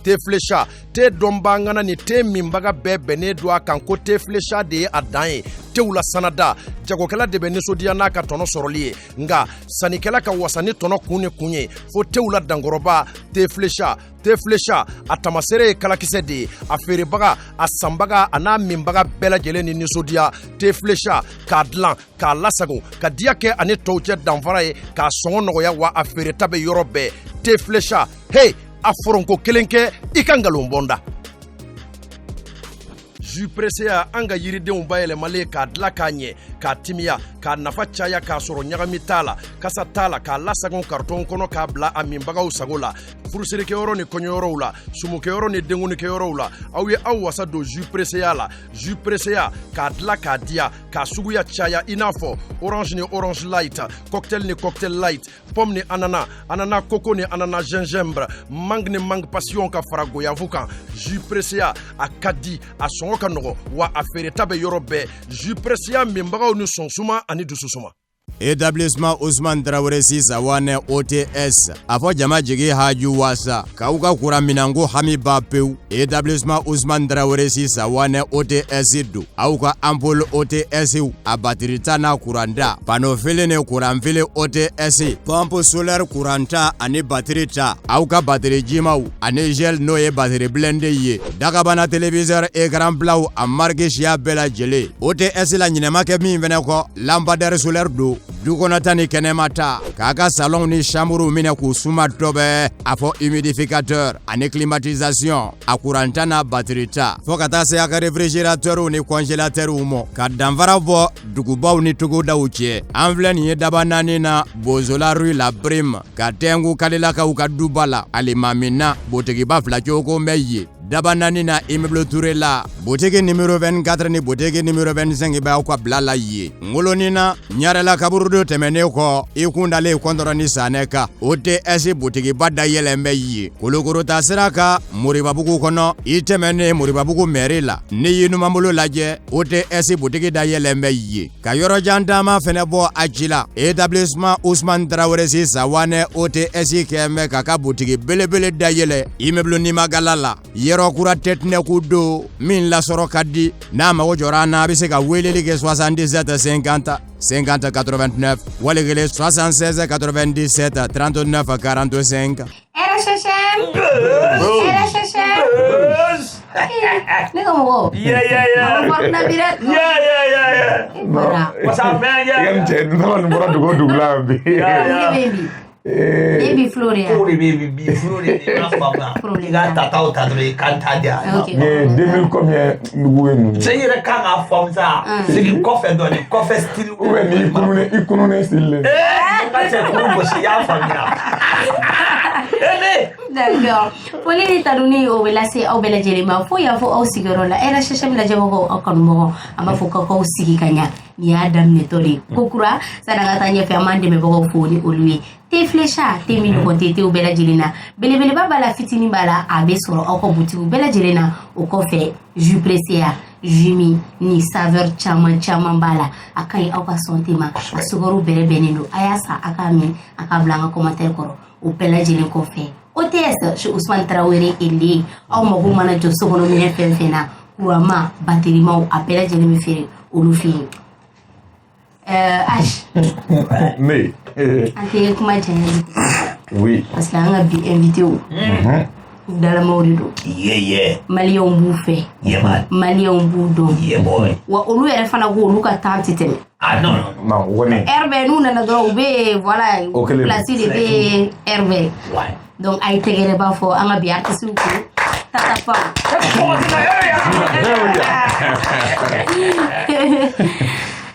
te flécha te dombangana ni te mimbaga bɛɛ do a kan ko te flécha de a dan ye tew la sanada jagokɛla de bɛ nisɔndiya n'a ka tɔnɔ sɔrɔli ye nga sanikɛla ka wasa ni tɔnɔ kun ni kun ye fo tew la dankɔrɔba te flécha a tamasere ye kalakisɛ de ye a feerebaga a sanbaga a n'a minbaga bɛɛ lajɛlen ni nisɔndiya te flécha k'a dilan k'a lasago ka diya kɛ ani tɔw cɛ danfara ye k'a sɔngɔ nɔgɔya wa a feereta bɛ yɔrɔ bɛɛ te flécha hey a foronko kelen kɛ I ka ngalon bɔnda jus pressé an ka yiridenw bayɛlɛmalen k'a dilan k'a ɲɛ k'a timiya k'a nafa caya k'a sɔrɔ ɲagami t'a la kasa t'a la k'a lasagon karton kɔnɔ k'a bila a minbagaw sago la furusirikɛyɔrɔ ni kɔɲɔyɔrɔw la sumukɛyɔrɔ ni denkunikɛyɔrɔw la aw ye aw wasa don jus pressé la jus pressé k'a dilan k'a diya k'a suguya caya I n'a fɔ orange ni orange light cocktail ni cocktail light pomme ni ananas ananas coco ni ananas gingembre mangue ni mangue passion ka fara goyavu kan jus pressé a ka di a sɔngɔ ka nɔgɔ wa a feereta bɛ yɔrɔ bɛɛ jus pressé minbagaw ni sɔnsuma ani dususuma Établissement Ousmane Traoré Sisawane OTS afɔ jama jigi haju wasa k'aw ka kuran minanko hami ba pewu Établissement Ousmane Traoré Sisawane OTS do aw ka ampoule OTS a batterie ta n'a kuranta panneau fili ni kuran fili OTS pompe solaire kuranta ani batterie ta aw ka batterie jimaw ani gel n'o ye batterie blende ye dagabana téléviseur écran plat a marque siya bɛɛ lajɛlen OTS la ɲinɛma kɛ min fɛnɛ kɔ lampadaire solaire do dukɔnɔta ni kɛnɛmata k'a ka salon ni chambre minɛ k'u suma dɔbɛ a fɔ humidificateur ani climatisation a kuranta n'a batterie ta fɔ ka taa se a ka réfrigérateur ni congélateur mɔ ka danfara bɔ dugubaw ni togodaw cɛ an filɛ nin ye daba naani na Bozola rue la Brime ka tɛngu kalilakaw ka duba la alimamina botigiba fila cogo bɛ ye daba naani na immeuble Touré la boutique numéro 24 ni boutique numéro 25 bɛ aw ka bila la ye ngoloni na ɲarela kaburu do tɛmɛnen kɔ I kundalen kɔntɔrɔ ni sanɛ kan OTS boutiquiba dayɛlɛn bɛ ye Kolokoro ta sira kan Moribabugu kɔnɔ I tɛmɛnen Moribabugu mairie la ni y'i numanbolo lajɛ OTS boutique dayɛlɛn bɛ ye ka yɔrɔjan taama fɛnɛ bɔ a ci la établissement Ousmane Traoré Sisawane OTS kɛn bɛ k'a ka boutique belebele dayɛlɛ immeuble Nimagala la yɔrɔ kura tɛtinɛku do min lasɔrɔ ka di n'a mago jɔra na a bɛ se ka weleli kɛ 77 50 50 89 walikele 76 97 39 45 RHM ne ko mo Yeah. What's up, man? Baby Floria. Baby Floria. Il a tata cantadia. 2000 combien nous c'est il est quand à forme ça. C'est qui coffre donne coffre style. Ouais, il connaît style. Pas c'est pour bosser ya famille. D'accord. Pour les États-Unis au Belase au Belajérima, faut y avoir au Sigorola. Elle a cherché la Javo au Congo, à ma foka au Sigikanya. Ni Adam Netori. Kokura, ça n'a pas été fait à mander mes beaux fous ou lui. Te flécha, te minu côté au Belajérina. Belebele baba la fitini bala, abe sur au Kobuti ou Belajérina, au café, jus pressé. Jumi ni saveur chaman bala akai au ka sentiment asugoro bere benino ayasa akami akablanga commentaire koro o pelajele ko fe OTS chez Ousmane Traoré ele au mago mana jo sokono mi fenfena kurama batterima o pelajele mi fere o lufi H mais ante kuma jani oui parce que on a bi invité o dans la Maurido. Yeah. Malien bouffé. Yeah, man. Malien boudon. Yeah, boy. Wa olu yɛrɛ fana ko olu ka temps tɛ tɛmɛ. Ah non. Ouais. Hervé nous nana dɔrɔn u bɛ voilà place de bɛ Hervé. Ouais. Donc a ye tɛgɛrɛ b'a fɔ an ka bi artiste ko Tata Pam.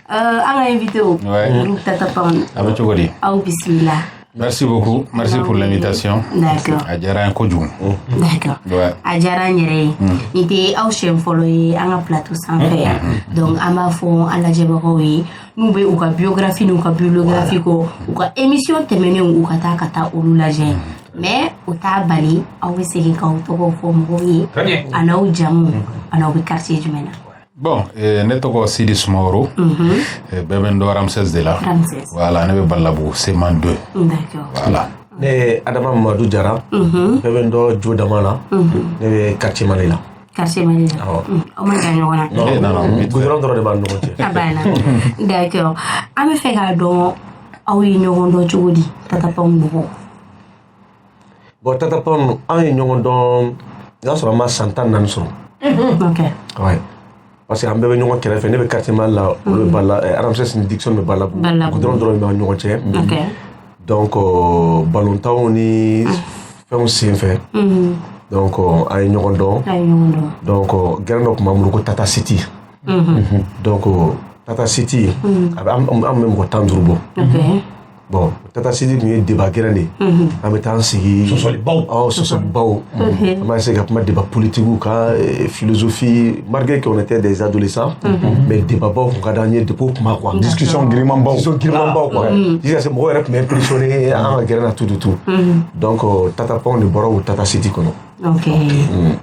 An ka invité o. Groupe Tata Pam. A bɛ cogo di? Aw bisimila. Merci beaucoup. Merci pour l'invitation. D'accord. A diyara an kojugu. D'accord. Ouais. A diyara n yɛrɛ ye. Nin tɛ aw siɲɛ fɔlɔ ye an ka plateau sanfɛ yan. Donc an b'a fɔ an lajɛbagaw ye n'u bɛ u ka biographie n'u ka bibliographie kɔ u ka émission tɛmɛnenw u ka taa olu lajɛ. Mais o t'a bali aw bɛ segin k'aw tɔgɔ fɔ mɔgɔw ye a n'aw jamu a n'aw bɛ quartier jumɛn na. Bon, ne tɔgɔ Sidi Sumaworo. Bɛɛ bɛ n dɔn Ramsès de la. Ramsès. Voilà, ne bɛ Balabu Seman 2. D'accord. Voilà. Ne Adama Mamadou Diarra. Ne bɛ dɔ Jo Damana. Ne bɛ quartier Mali la. Quartier Mali la. O ma jan ɲɔgɔn na. Non, goudron dɔrɔn de b'an ni ɲɔgɔn cɛ. A banna. D'accord. An bɛ fɛ k'a dɔn aw ye ɲɔgɔn dɔn cogo di Tatapon mɔgɔw? Bon, Tatapon an ye ɲɔgɔn dɔn, i y'a sɔrɔ an ma san 14 sɔrɔ. Ok. Ouais. Parce que an bɛɛ bɛ ɲɔgɔn kɛrɛfɛ, ne bɛ quartier Mali la, olu bɛ Bala, Ramses ni Dixon bɛ Balabu. Goudron dɔrɔn de b'an ni ɲɔgɔn cɛ. Ok. Donc, ballontanw ni fɛnw senfɛ. Donc, an ye ɲɔgɔn dɔn. Donc, gɛrɛn dɔ tun b'an bolo ko Tata City. Donc, Tata City, an bɛ mɔgɔ 15 bɔ. Bon, Tata City tun ye débat gɛrɛn de ye. An bɛ taa an sigi. Sɔsɔlibaw. Sɔsɔlibaw. An b'a essayer ka kuma débat politique kan, philosophie, malgré qu'on était des adolescents, mais débat baw tun ka d'an ye depuis o kuma quoi. Discussion girimanbaw. Discussion girimanbaw quoi. Jusqu'à ce mɔgɔw yɛrɛ tun bɛ impressionné an ka gɛrɛn na tout de tout. Donc, Tatapon de bɔra o Tata City kɔnɔ. Ok,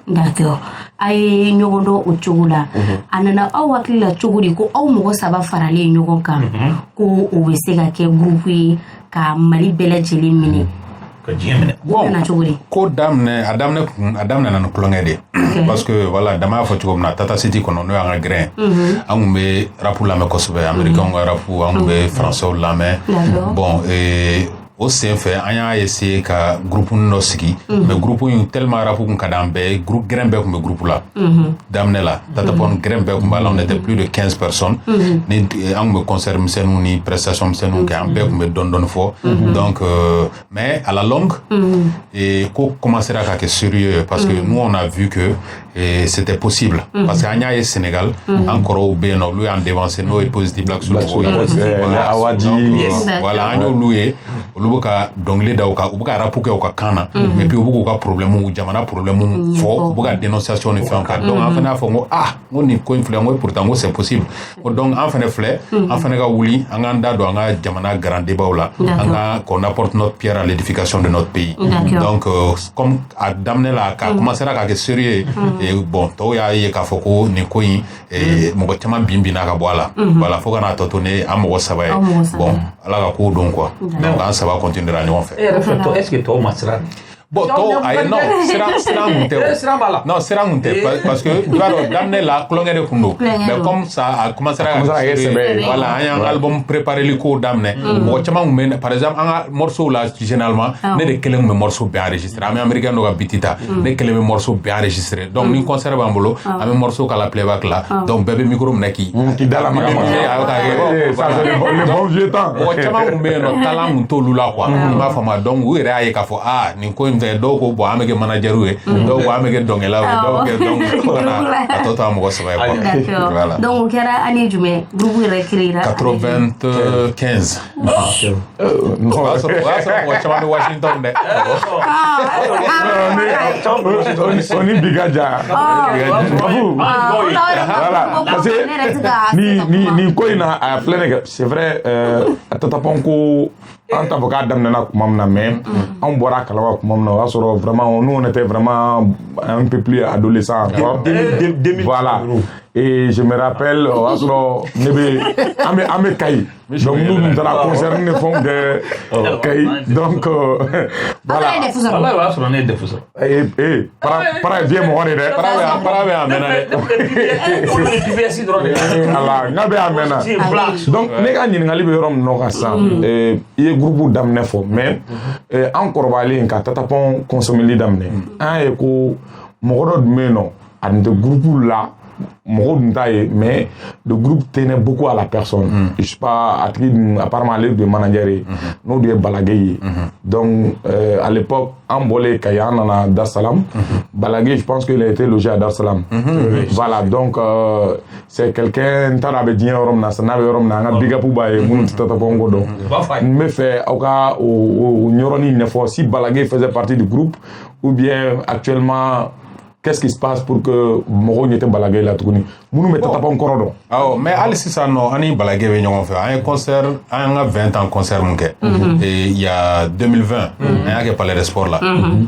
d'accord. A ye ɲɔgɔn dɔn o cogo la. A nana aw hakili la cogo di ko aw mɔgɔ 3 faralen ɲɔgɔn kan ko o bɛ se ka kɛ groupe ye ka Mali bɛɛ lajɛlen minɛ? Ka diɲɛ minɛ. O nana cogo di? Ko daminɛ a daminɛ na kulonkɛ de. Parce que voilà, dama y'a fɔ cogo min na Tata City kɔnɔ n'o y'an ka grain. An kun bɛ rap lamɛn kosɛbɛ, américains ka rap, an kun bɛ français lamɛn. Bon, o senfɛ an y'a essayer ka groupe dɔ sigi, mais groupe in tellement rap kun ka d'an bɛɛ ye, groupe grain bɛɛ kun bɛ groupe la. Daminɛ la, Tatapon grain bɛɛ kun b'a la, on était plus de 15 personnes. Ni an kun bɛ concert misɛnninw ni prestation misɛnninw kɛ, an bɛɛ kun bɛ dɔɔni fɔ. Donc, mais à la longue, ko commencera ka kɛ sérieux parce que nous on a vu que c'était possible. Parce que an y'a ye Sénégal, an kɔrɔw bɛ yen nɔ, olu y'an devancé n'o ye Positive Black Soul Awadi. Voilà, an y'olu ye. Olu bɛ ka dɔnkili da u ka, u bɛ ka rap kɛ u ka kan na, et puis u bɛ k'u ka problème, jamana problème fɔ, u bɛ ka dénonciation ni fɛnw kɛ. Donc an fana y'a fɔ n ko n ko nin ko in filɛ, n ko pourtant n ko c'est possible. Donc an fana filɛ, an fana ka wuli, an k'an da don an ka jamana grand débat la, an ka qu'on apporte notre pierre à l'édification de notre pays. Donc comme a daminɛ la, k'a commencer ka kɛ sérieux, bon tɔw y'a ye k'a fɔ ko nin ko in mɔgɔ caman binna ka bɔ a la. Voilà, fo ka n'a tɔ to ne an mɔgɔ 3 ye. Bon, Ala ka ko don quoi. Donc an 3 continuera ɲɔgɔn fɛ. Est-ce que tɔw ma siran? Bon, tɔw ayi non, siran kun tɛ. Siran b'a la. Non, siran kun tɛ parce que tu vois daminɛ la kulonkɛ de kun don. Mais comme ça a commencé à voilà, an y'an album prépareli ko daminɛ. Mɔgɔ caman kun bɛ, par exemple an ka morceau la généralement ne de kelen kun bɛ morceau bɛɛ enregistré. An bɛ américain dɔ ka beat ta, ne kelen bɛ morceau bɛɛ enregistré. Donc ni concert b'an bolo, an bɛ morceau k'a la playback la. Donc bɛɛ bɛ micro minɛ k'i da la maga. Ça c'est le bon vieux temps. Mɔgɔ caman kun bɛ yen nɔ, talent kun t'olu la quoi. I m'a faamu. Donc u yɛrɛ y'a ye k'a fɔ nin ko in fɛ dɔw ko bon an bɛ kɛ manager ye, dɔw ko an bɛ kɛ dɔnkɛlaw ye, dɔw kɛ donc a tɔ to an mɔgɔ 3 ye quoi. Voilà. Donc o kɛra année jumɛn groupe yɛrɛ créé la? 95. O y'a sɔrɔ mɔgɔ caman bɛ Washington dɛ. On ni bigaja. Voilà. Parce que ni ko in na a filɛ nin kɛ, c'est vrai, Tatapon ko an t'a fɔ k'a daminɛna tuma min na, mais an bɔra kalama tuma min na, o y'a sɔrɔ vraiment nous on était vraiment un peu plus adolescents encore. Voilà. Et je me rappelle, o y'a sɔrɔ ne bɛ an bɛ Kayi. Donc nous nous taara concert ni fɛnw kɛ Kayi. Donc voilà. Ala y'a sɔrɔ ne ye defu sɔrɔ. Para ye vieux mɔgɔ de dɛ. Para bɛ a mɛnna dɛ. Ala n ka bɛ a mɛnna. Donc ne ka ɲininkali bɛ yɔrɔ min nɔ ka sisan, i ye groupe daminɛ fɔ, mais an kɔrɔbayalen ka Tatapon consommeli daminɛ, an ye ko mɔgɔ dɔ tun bɛ yen nɔ, a tun tɛ groupe la. Mɔgɔw dun t'a ye, mais le groupe tenait beaucoup à la personne. Je sais pas, a tigi dun apparemment ale de manager ye, n'o de ye Balagé ye. Donc à l'époque an bɔlen Kayi an nana Dar Salam. Balagé, je pense qu'il a été logé à Dar Salam. Voilà, donc c'est quelqu'un n t'a dɔn a bɛ diɲɛ yɔrɔ min na, n'a bɛ yɔrɔ min na, an ka big up b'a ye minnu tɛ Tatapon ko dɔn. N bɛ fɛ aw ka o yɔrɔnin ɲɛfɔ si Balagé faisait partie du groupe ou bien actuellement qu'est-ce qui se passe pour que mɔgɔw ɲɛ tɛ balagɛ la tuguni minnu bɛ tatapan kɔrɔ dɔn awɔ mais hali sisan nɔ an ni balagɛ bɛ ɲɔgɔn fɛ an ye concert an ka 20 ans concert mun kɛ et il y a 2020 an y'a kɛ palais de sport la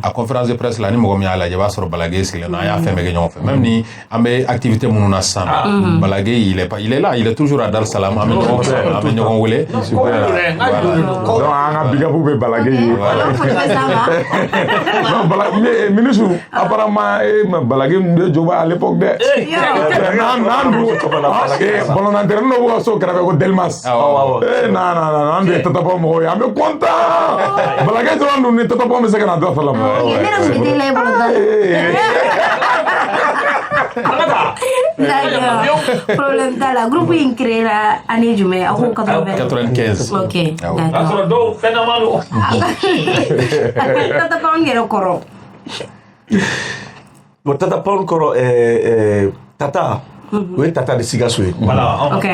a conférence de presse la ni mɔgɔ min y'a lajɛ i b'a sɔrɔ balagɛ sigilen don an y'a fɛn bɛɛ kɛ ɲɔgɔn fɛ même ni an bɛ activité minnu na sisan balagɛ il est là il est toujours à Dar es Salaam an bɛ ɲɔgɔn sɔrɔ an bɛ ɲɔgɔn wele donc an ka bigabu bɛ balagɛ ye ministre apparemment balagɛ bɛ jɔba à l'époque dɛ n'an dun ballon-d'enterre n'o bɛ ka so kɛrɛfɛ ko Delmas an de ye tatapan mɔgɔw ye an bɛ content balagɛ dɔrɔn dun ni tatapan bɛ se ka na Dar es Salaam problème t'a la groupe in créé la année jumɛn a ko 95 ok d'accord dɔw fɛnɛma don tatapan yɛrɛ kɔrɔ bon tatapan kɔrɔ tata o ye tata de Sikaso ye voilà ok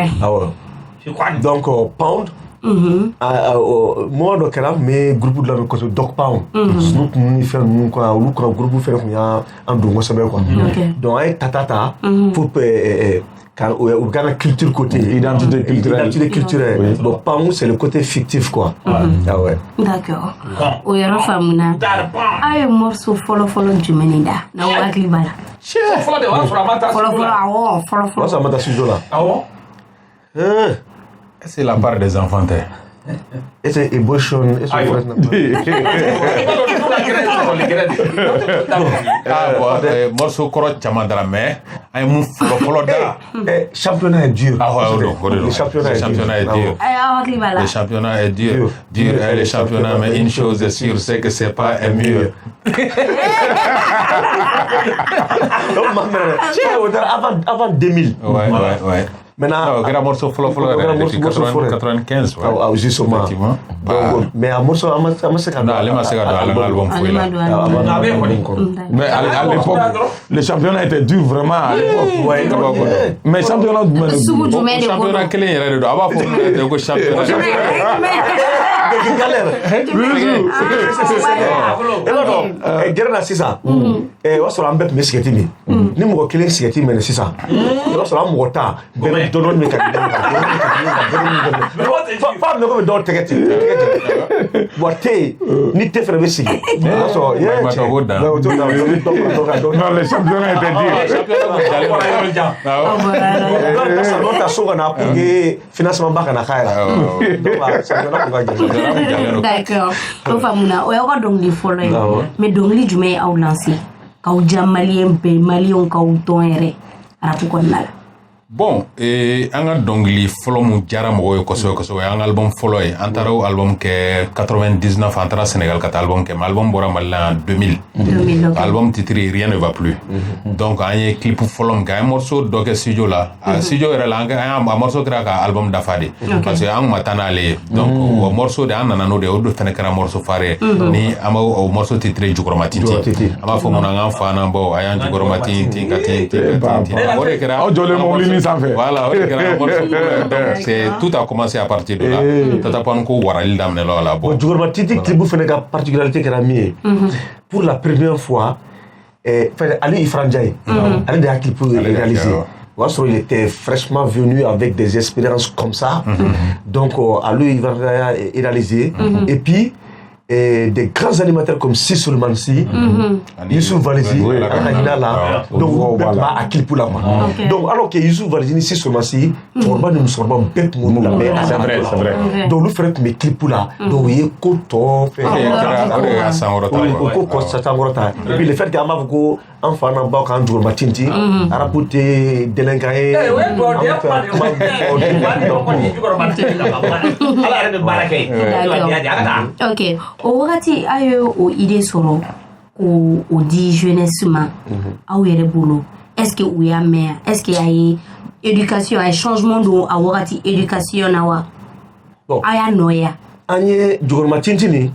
donc pound mɔgɔ dɔ kɛra mais groupe dɔ la kɔsɛbɛ Dog Pound sunu kun ni fɛn ninnu quoi olu kɔnɔ groupe fɛn kun y'an don kosɛbɛ quoi donc an ye tata ta pour u bɛ k'an ka culture côté identité culturelle bon Pound c'est le côté fictif quoi ah ouais d'accord o yɔrɔ faamuna aw ye morceau fɔlɔ jumɛn da n'aw hakili b'a la fɔlɔ de o y'a sɔrɔ a ma taa studio la awɔ fɔlɔ o y'a sɔrɔ a ma taa studio la awɔ c'est la part des enfants tɛ ese emotion morceau kɔrɔ caman dara mais an ye mun fɔlɔ da championnat est dur le championnat est dur le championnat est dur le championnat mais une chose est sûre c'est que c'est pas mieux avant 2000 ouais maintenant o kɛra morceau fɔlɔ yɛrɛ depuis 95 justement mais a morceau a ma se ka don ale ma se ka don album foyi la mais à l'époque le championnat était dur vraiment à l'époque mais championnat championnat kelen yɛrɛ de don a b'a fɔ ko championnat gɛrɛ na sisan o y'a sɔrɔ an bɛɛ tun bɛ sigɛrɛti min ni mɔgɔ kelen sigɛrɛti minɛ sisan o y'a sɔrɔ an mɔgɔ tan bɛɛ dɔɔnin min ka di f'a minɛ ko bɛ dɔw tɛgɛ ten wa te ni te fɛnɛ bɛ sigi o y'a sɔrɔ non le championnat était dur ta so ka na pour que financement ba kana k'a yɛrɛ donc championnat kun ka gɛlɛn d'accord o faamuna o y'aw ka dɔnkili fɔlɔ ye mais dɔnkili jumɛn ye aw lancé k'aw diya maliyɛn bɛɛ maliyɛnw k'aw dɔn yɛrɛ arabu kɔnɔna la bon an ka dɔnkili fɔlɔ mun diyara mɔgɔw ye kosɛbɛ an ka album fɔlɔ ye an taara o album kɛ 99 an taara Sénégal ka taa album kɛ mais album bɔra Mali la en 2000 album titre Rien ne va plus donc an ye clip fɔlɔ min kɛ an ye morceau dɔ kɛ studio la studio yɛrɛ la a morceau kɛra ka album dafa de parce que an kun ma taa n'ale ye donc o morceau de an nana n'o de o de fɛnɛ kɛra morceau phare ye ni an b'o morceau titre Jukɔrɔma Tintin an b'a fɔ mun na an k'an fa n'an baw a y'an Jukɔrɔma Tintin ka tin o de kɛra aw jɔlen mobili sanfɛ voilà donc c'est tout a commencé à partir de là tatapan ko warali daminɛ la la bon Jukɔrɔma Tintin clip fɛnɛ ka particularité kɛra min ye pour la première fois Ali Ifran Ndiaye ale de y'a clip réalisé o y'a sɔrɔ il était fraîchement venu avec des expériences comme ça donc Ali Ifran Ndiaye a réalisé et puis des grands animateurs comme Sissou Mansi, Youssouf Valizi, Anahina, donc à Kilpoula. Donc alors que Youssouf Valizi, Sissou Mansi, Torba nous sommes bêtes mon la mer. C'est vrai. Donc nous faisons mes Kilpoula, donc il y a Koto, et puis le fait qu'il y a beaucoup enfants en bas quand Jukɔrɔma Tintin, Arapoté, Délinqué. Ok. O wagati a ye o idée sɔrɔ k'o di jeunesse ma aw yɛrɛ bolo est-ce que u y'a mɛn est-ce que a ye éducation a ye changement don a wagati éducation na wa a y'a nɔya an ye Jukɔrɔma Tintin nin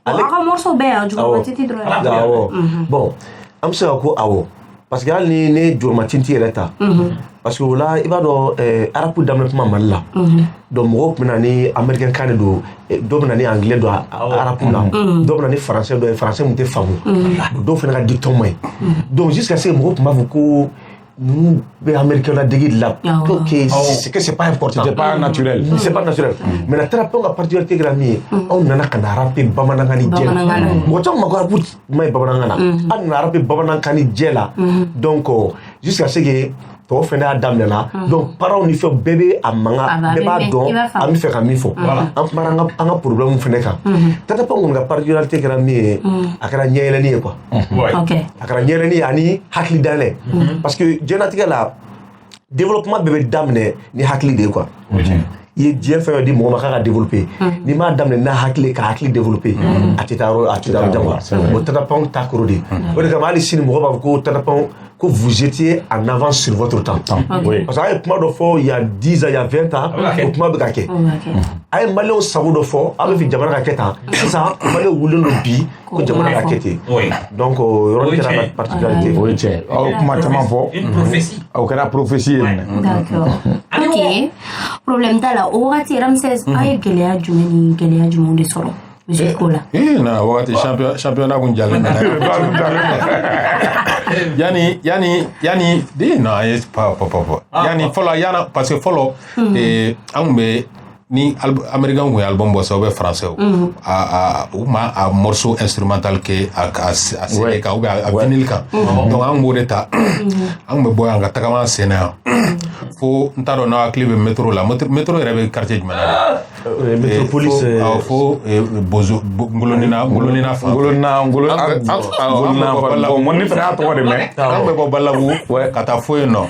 aw ka morceau bɛɛ yan Jukɔrɔma Tintin dɔrɔn awɔ bon an bɛ se ka ko awɔ parce que hali ni juruma tinti yɛrɛ ta parce que o la i b'a dɔn arabu daminɛ kuma mali la donc mɔgɔw tun bɛ na ni américain kan de don dɔw bɛ na ni anglais don arabu la dɔw bɛ na ni français don français mun tɛ faamu dɔw fana ka dicton ye donc jusqu'à ce que mɔgɔw tun b'a fɔ ko nous les américains la dégâts là que c'est pas important, c'est pas naturel, c'est pas naturel. Mais la thérapie on a particularité grammy on nana kana rapé bamanangani jela mo taw ma ko may bamanangana an na rapé bamanangani jela donc jusqu'à ce que to fena damna donc parents ni fait bébé a manga bébé don am fait comme il faut en maranga anga problème fene ka tata pa on ga particularité grammy akara nyelani quoi OK akara nyelani ani hakli dale parce que jenatika la développement bébé damne ni hakli de quoi il dieu fait di mo ma ka développer ni ma damne na hakli ka hakli développer atitaro jangwa o tata pa on takorodi o de ka mali sin mo ba ko tata pa que vous étiez en avance sur votre temps. Oui. Parce que comment de fois il y a 10 ans, il y a 20 ans, comment de gake. Aïe malé au savon de fois, avec une jamana kaketa, ça malé au boulot de bi, que jamana kakete. Donc il y a une particularité. Oui, tiens. Comment fort? Une prophétie. Aucune prophétie. D'accord. OK. Problème là, au rati Ramsès, aïe gelea jumeni de solo. Monsieur Kola. Na wakati championnat kunjala. Yani de na pa yani follow yana parce que follow ambe ni américain ou album bossa ou français ou ma morceau instrumental que a ka ou a vinyle ka donc an modeta an me boy anga takama sena fo ntaro na clip métro la métro rebe quartier du manade métropolis fo bozo ngolonina mon ni fra to de me an be ko balawu kata fo no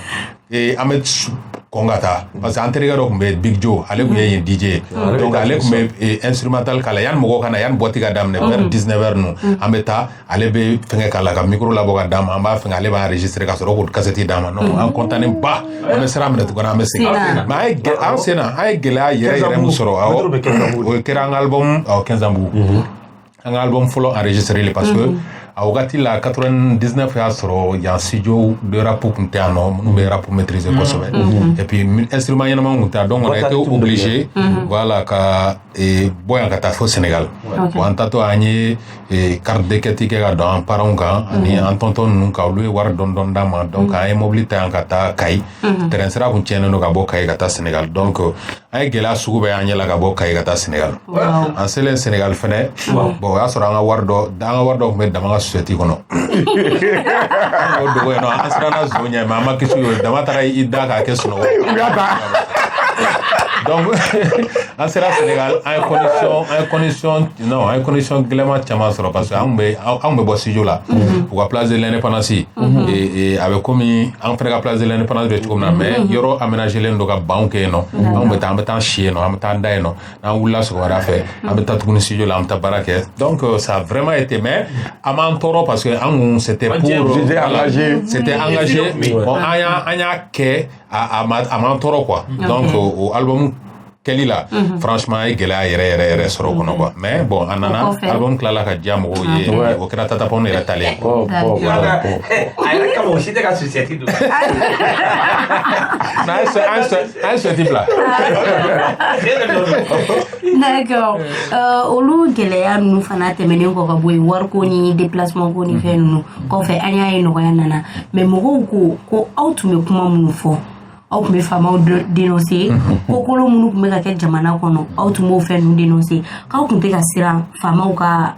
amet kongata parce que antérieur ko be Big Joe ale ko yen DJ donc ale ko be instrumental kala yan mo kana yan boti ga damne vers 19h nu ameta ale be fenge kala ka micro la boga dam amba fenge ale ba enregistrer ka soro ko cassette dama non en contané ba on sera minute ko na me sing ma ay sena ay gela yere mu soro o kera un album 15 ans un album follow enregistré parce que a wagati la 99 ya soro ya studio de rap pour tano nous be rap maîtriser kosebe et puis instrument yana monta donc on a été obligé voilà ka boya ka ta fo Sénégal bon tato ani carte de kétique ga dans paronga ni en tonton nous ka lui war don dama donc ay mobilité en kata kai terrain sera kun tiene no ka bo kai kata Sénégal donc ay gela sugu be anyela ka bo kai kata Sénégal en Sénégal fene bon ya soro nga wardo me dama société kono o dogo no asrana zonya mama kisu dama tara ida ka kesuno donc en Sénégal en condition gléma chama soro parce que on be bossi jola pour la place de l'indépendance et avec comme en fait la place de l'indépendance de comme mais yoro aménager len do ka banque no on be tan chier no am tan dai no na wula so wara fait am ta tukuni si jola am ta barake donc ça a vraiment été mais amantoro parce que c'était pour c'était engagé on anya ke amantoro quoi donc au album Kelly là franchement il gela yere soro kono quoi mais bon anana album klala ka jamo ye o kera tata pon era tale ay ka mo site ka société do un ce type là d'accord olu gelea nu fana temene ko ka boy war ko ni déplacement ko ni fe nu ko fe anya e no yana mais mo ko auto me kuma mu fo aw tun bɛ faamaw dénoncer ko kolo minnu tun bɛ ka kɛ jamana kɔnɔ aw tun b'o fɛn ninnu dénoncer k'aw tun tɛ ka siran faamaw ka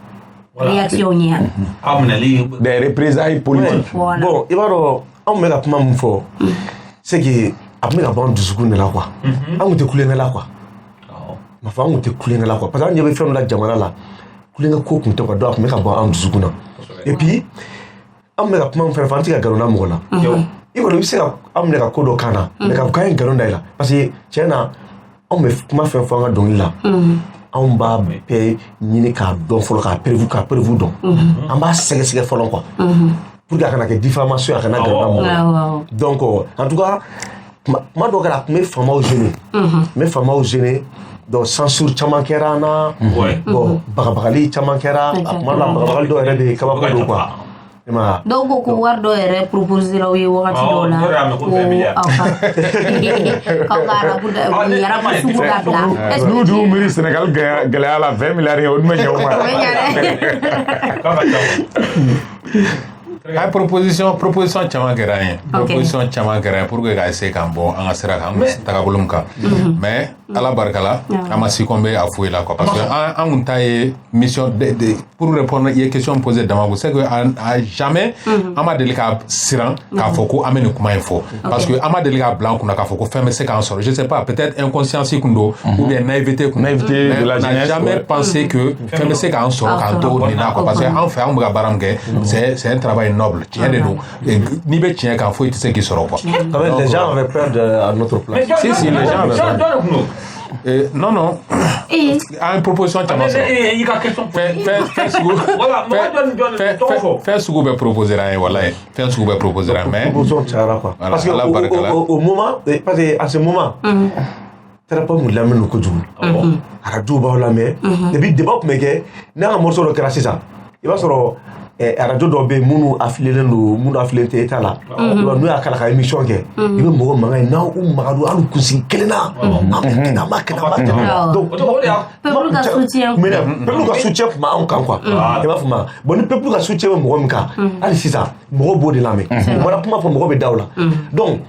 réaction ɲɛ aw minɛli des représailles politiques bon i b'a dɔn anw bɛ ka kuma min fɔ c'est que a tun bɛ ka bɔ an dusukun de la quoi an tun tɛ kulonkɛ la quoi ma fɔ an tun tɛ kulonkɛ la quoi parce que an ɲɛ bɛ fɛn dɔ la jamana la kulonkɛ ko tun tɛ quoi donc a tun bɛ ka bɔ an dusukun na et puis an bɛ ka kuma min fɛn fɔ an tɛ ka nkalon da mɔgɔ la i kɔni i bɛ se ka an minɛ ka ko dɔ kan na mais ka kan ye nkalon da i la parce que tiɲɛ na anw bɛ kuma fɛn fɔ an ka dɔnkili la anw b'a bɛɛ ɲini k'a dɔn fɔlɔ k'a prévu dɔn an b'a sɛgɛsɛgɛ fɔlɔ quoi pour que a kana kɛ diffamation a kana gɛrɛ mɔgɔ donc en tout cas kuma dɔ kɛra a tun bɛ faamaw gêner n bɛ faamaw gêner donc censure caman kɛra an na bon bagabagali caman kɛra a kuma dɔ la bagabagali dɔw yɛrɛ de ye kabako don quoi dɔw ko ko wari dɔ yɛrɛ proposé la u ye wagati dɔw la ko k'aw ka arabu sugu dabila n'u dun miiri Sénégal gɛlɛya la 20 milliards ye o dun bɛ ɲɛ o ma ay proposition caman kɛra an ye proposition caman kɛra an ye pour que ka essayer k'an bɔ an ka sira kan an ka tagabolo min kan mais ala barika la an ma succomber à foyi la quoi parce que an kun ta ye mission pour répondre i ye question posée Damako c'est que à jamais an ma deli ka siran k'a fɔ ko an bɛ nin kuma in fɔ parce que an ma deli k'a bila an kunna k'a fɔ ko fɛn bɛ se k'an sɔrɔ je sais pas peut-être inconscience kun don ou bien naïveté kun naïveté de la jeunesse on n'a jamais pensé que fɛn bɛ se k'an sɔrɔ k'an to nin na quoi parce que an fɛ an bɛ ka baara min kɛ c'est un travail noble tiɲɛ de don n'i bɛ tiɲɛ kan foyi tɛ se k'i sɔrɔ quoi les gens avaient peur à notre place si les gens avaient peur non a une proposition caman sɔrɔ fɛn sugu bɛ proposer an ye walayi fɛn sugu bɛ proposer an mais proposition cayara quoi parce que au moment parce que à ce moment très peu mu lamɛn kojugu radio b'aw lamɛn depuis débat tun bɛ kɛ n'a ka morceau dɔ kɛra sisan i b'a sɔrɔ radio dɔ bɛ yen minnu affilielen don minnu affilié tɛ État la n'u y'a kala ka émission kɛ i bɛ mɔgɔ mankan ye n'aw maga don hali kunsigi kelen na an ma kɛnɛ donc peuple ka soutien tun b'anw kan quoi i b'a faamu bon ni peuple ka soutien bɛ mɔgɔ min kan hali sisan mɔgɔw b'o de lamɛn u mana kuma fɔ mɔgɔ bɛ da o la donc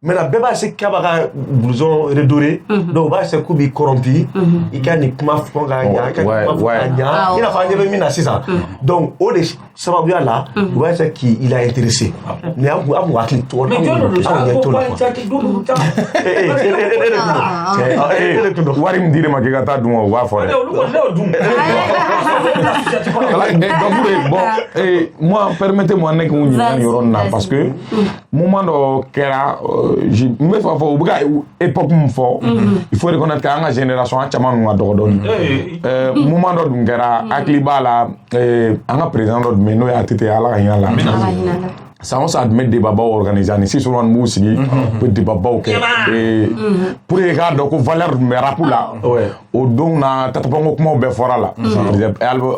maintenant bɛɛ b'a essayer k'a b'a ka blouson redoré donc u b'a essayer k'u b'i corrompu i ka nin kuma fɔ ka ɲa i ka kuma fɔ ka ɲa i n'a fɔ an ɲɛ bɛ min na sisan donc o de sababuya la u b'a essayer qu'il a intéressé mais an kun hakili to an ɲɛ to la quoi wari min dir'i ma k'i ka taa dun o b'a fɔ dɛ bon moi permettez-moi ne k'u ɲininka nin yɔrɔ nin na parce que moment dɔ kɛra n bɛ fɛ fɔ u bɛ ka époque min fɔ il faut reconnaître k'an ka génération an caman ninnu ka dɔgɔ dɔɔni moment dɔ dun kɛra hakili b'a la an ka président dɔ dun bɛ yen n'o ye ATT ala ka hinɛ la san o san a tun bɛ débatbaw organiser ani Sissoco b'u sigi u bɛ débatbaw kɛ pour que k'a dɔn ko valeur tun bɛ rap la o don na tataponko kumaw bɛɛ fɔra la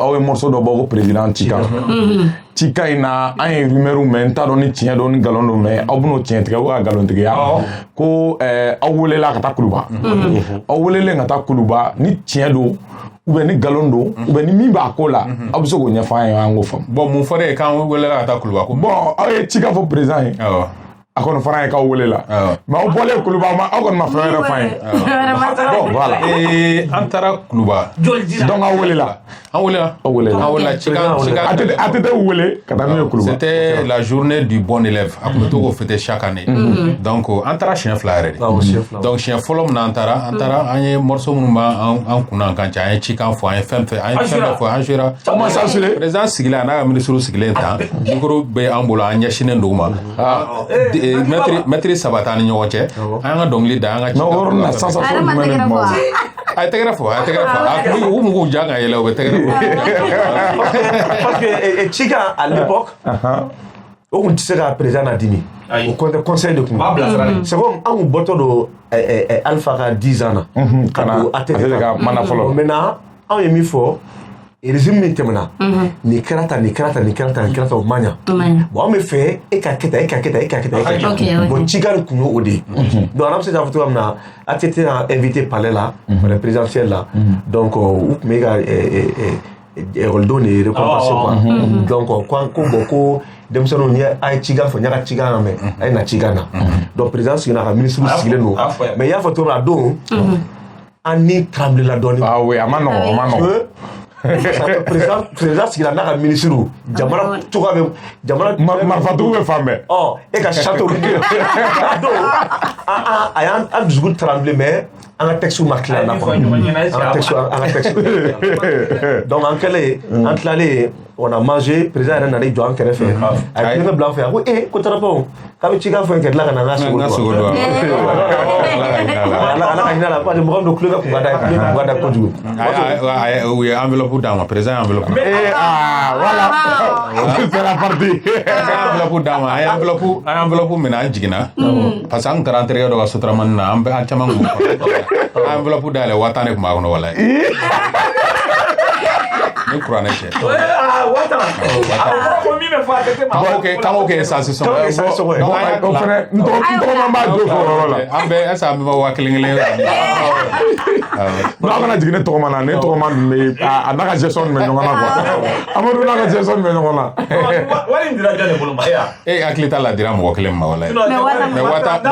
aw ye morceau dɔ bɔ ko président Cika in na an ye rumeur mɛn n t'a dɔn ni tiɲɛ don ni nkalon don mais aw bɛn'o tiɲɛ tigɛ ou ka nkalon tigiya ko aw welela ka taa Kuluba aw welelen ka taa Kuluba ni tiɲɛ don ou bien ni nkalon don ou bien ni min b'a ko la aw bɛ se k'o ɲɛfɔ an ye an k'o faamu bon mun fɔra ye k'an welela ka taa Kuluba ko bon aw ye Cika fɔ président ye a kɔni fɔra an ye k'aw welela mais aw bɔlen Kuluba aw kɔni ma fɛn wɛrɛ f'an ye bon voilà an taara Kuluba donc aw welela Cika ATT wele ka taa n'u ye Kuluba c'était la journée du bon élève a kun bɛ to k'o fêter chaque année donc an taara siɲɛ fila yɛrɛ de donc siɲɛ fɔlɔ min na an taara an ye morceau minnu b'an kunna an kan cɛ an ye cikan fɔ an ye fɛn bɛɛ fɔ an jouera président sigilen a n'a ka ministre sigilen tan micro bɛ an bolo an ɲɛsinnen don u ma mɛtiri saba t'an ni ɲɔgɔn cɛ an ka dɔnkili da an ka cikan sensation jumɛn de tun b'aw a ye tɛgɛrɛ fɔ u mugu ja ka yɛlɛ u bɛ tɛgɛrɛ parce que Cika à l'époque o kun tɛ se ka président na dimi o conseil de kun c'est comme an kun bɔtɔ don Alpha ka 10 ans na ka don ATT ka mana fɔlɔ maintenant anw ye min fɔ régime min tɛmɛna nin kɛra tan o ma ɲa bon an bɛ fɛ e ka kɛ tan bon Cika de kun y'o de ye donc an bɛ se k'a fɔ cogoya min na ATT a invité palais la palais présidentiel la donc u tun bɛ ka école de récompense quoi donc ko denmisɛnninw ni a ye Cika fɔ n y'a ka Cika lamɛn a ye na Cika na donc président sigilen a ka ministre sigilen don mais i y'a fɔ cogo min na a don an ni tremble la dɔɔni ah oui a ma nɔgɔn président sigila n'a ka ministre jamana cogoya bɛ jamana marifatigiw bɛ fan bɛɛ e ka château a don a y'an dusukun tremble mais an ka texte ma tila na quoi an ka texte donc an kɛlen an tilalen on a mangé président yɛrɛ nana jɔ an kɛrɛfɛ a ye kulonkɛ bila an fɛ a ko ko tarapɔn k'a bɛ Cika fɔ in kɛ tila ka na an ka sogo don ala ka hinɛ la parce que mɔgɔ min don kulonkɛ kun ka d'a ye kojugu u ye enveloppe d'a ma président ye enveloppe voilà c'est la partie enveloppe d'a ma a ye enveloppe minɛ an jiginna parce que an taara an terikɛ dɔ ka sotaramani na an caman kun bɛ enveloppe dayɛlɛ 1000 de tun b'a kɔnɔ walayi ni kuranɛ cɛ Kango ke ça c'est son. Kango ke ça c'est son. Donc on fait on b'a deux fois là. Ambe esa me wa kelengele. Non kana jigine to mana ne to man me anaka Jason me ngona quoi. Amadou naka Jason me ngona. Wali ndira jane bolomba ya. Aklita la dira mo kelem ma wala. Me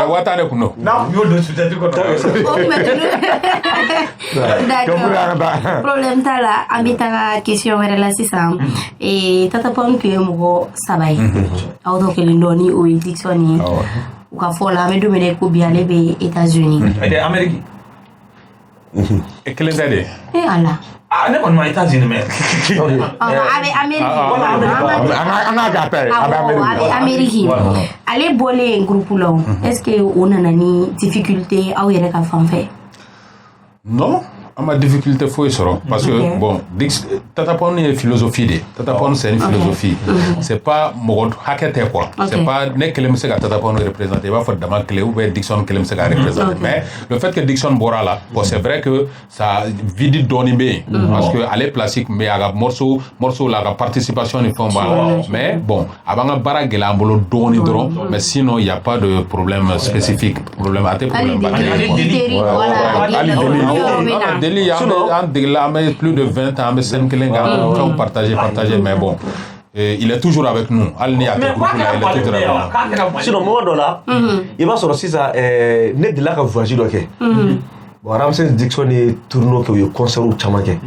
wata ne kuno. Na yo do sutati ko. D'accord. Problème ta la ambita question wera la sisam e tata pon ke mo sabai. Auto ke lindoni o dictionnaire. U ka fola me do me ko biale be États-Unis. De Amérique. E kelen tade. E ala. Ah, ne kon ma États-Unis mais. Avec Amérique. Avec Amérique. Allez boler un groupe là. Est-ce que on a une difficulté à yere ka fanfait? Non. Ma difficulté faut parce que bon tatapon est philosophie tatapon c'est une philosophie c'est pas mon hackete quoi c'est pas ne kelem se tatapon représenter va faire dama clé ou Dixon kelem se représenter mais le fait que Dixon bora là bon c'est vrai que ça vide donné parce que aller classique mais aga morceau la participation ils font mal mais bon avant bara gela mbolo donné dron mais sinon il y a pas de problème spécifique problème à tes problèmes Deli, mais plus de 20 ans, mais 5 ans, partagé, mais bon. Il est toujours avec nous. Il est toujours avec nous. Sinon, moment là, il va sortir ça, net de là que vous voyez, ok. Bon, Ramsey Dixon est tourné que vous concert ou chamake.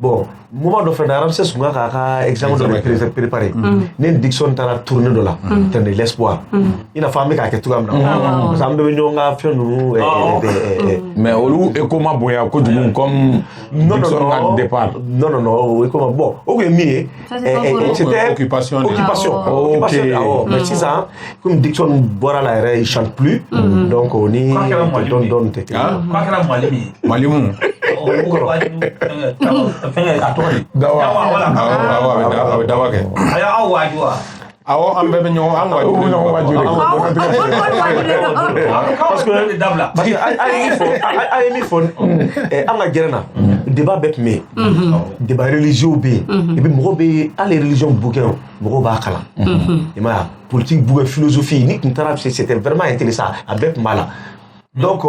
Bon, moment de faire Ramsey Sunga kaka examen de préparer. Net Dixon t'a tourné de là, t'as de l'espoir. Il a famille qui a tout comme ça. Ça me donne un fait nous. Mais au et comment boya ko du comme Dixon à départ. Non, comment bon. OK, mais c'était occupation. Mais si ça comme Dixon boira la il chante plus. Donc on est donne tête. Quoi que la Malimou. Dawa ke aya awajua awo ambe be nyo anwaju parce que ay mi fon anga gerena débat bet me débat religieux be et puis mo be à les religions bouquin mo ba kala et ma politique bouquin philosophie ni ntara c'était vraiment intéressant avec mala donc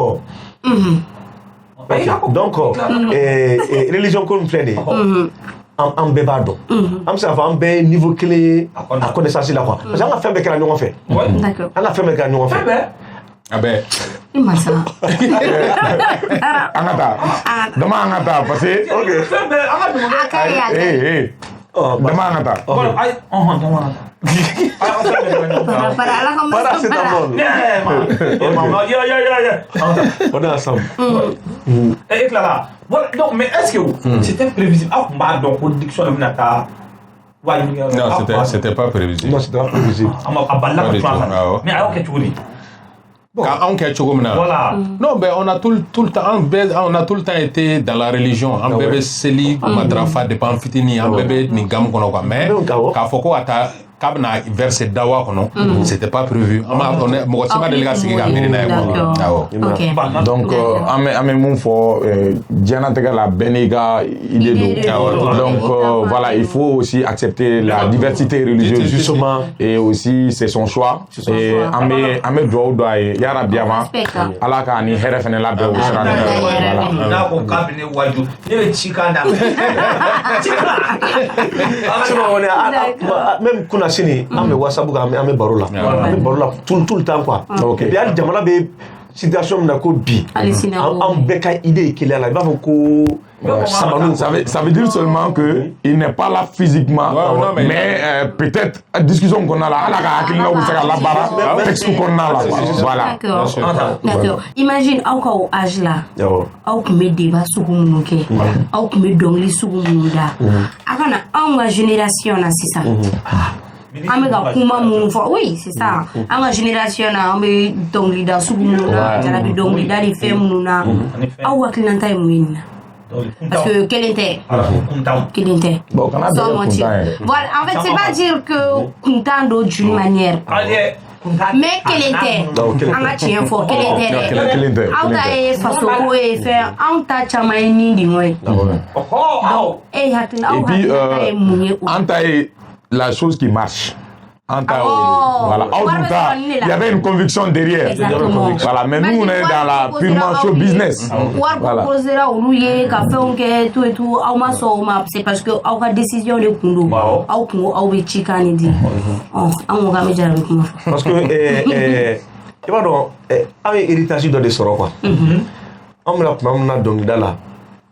religion comme plein en bébado am ça va en bé niveau clé à connaissance là quoi parce qu'on a fait avec la non fait d'accord on a fait avec la non fait abe imasa angata dama angata parce que OK dama angata ay para la comme para c'est bon on est ensemble et là voilà non mais est-ce que c'était prévisible ah bah donc production de nata non c'était pas prévisible non c'était pas prévisible mais alors que tu dis quand on quelque chose voilà non ben on a tout le temps on a tout le temps été dans la religion on bébé seli madrafa dépend fitini on bébé ni gam kono quoi mais ka foko ata kabna verset dawa kono c'était pas prévu on est mo sima de la siga mirina donc ame mon fo diana tega la beniga idée donc voilà il faut aussi accepter la diversité religieuse justement et aussi c'est son choix et ame doa yara biama ala ka ni herefene la be usra voilà na ko kabine waju ne chikanda même kuna sini ame WhatsApp ame barola tout le temps quoi et bien jamana be situation na ko bi en beka idée qu'il est là il va ko ça veut dire seulement que il n'est pas là physiquement mais peut-être discussion qu'on a là ala ka akilina ou ça la bara texte qu'on a là voilà d'accord imagine encore âge là au me débat sugumunuke au me dongli sugumunuda akana en génération na c'est ça Amega kuma mun fo oui c'est ça en génération na ambe dongli da sugumunuda jara bi dongli da di femuna awa kinanta muina parce que quel était bon voilà en fait c'est pas dire que contando d'une manière mais quel était en a tien fort quel était auta façon ko e faire anta chamaini di moy et puis anta la chose qui marche. Voilà. Il y avait une conviction derrière. Exactement. Voilà. Mais nous, on est dans la purement show business. Voilà. C'est parce que la décision de Kundo, parce que tu vois donc avec héritage de soro quoi. On me l'a pas donc dala.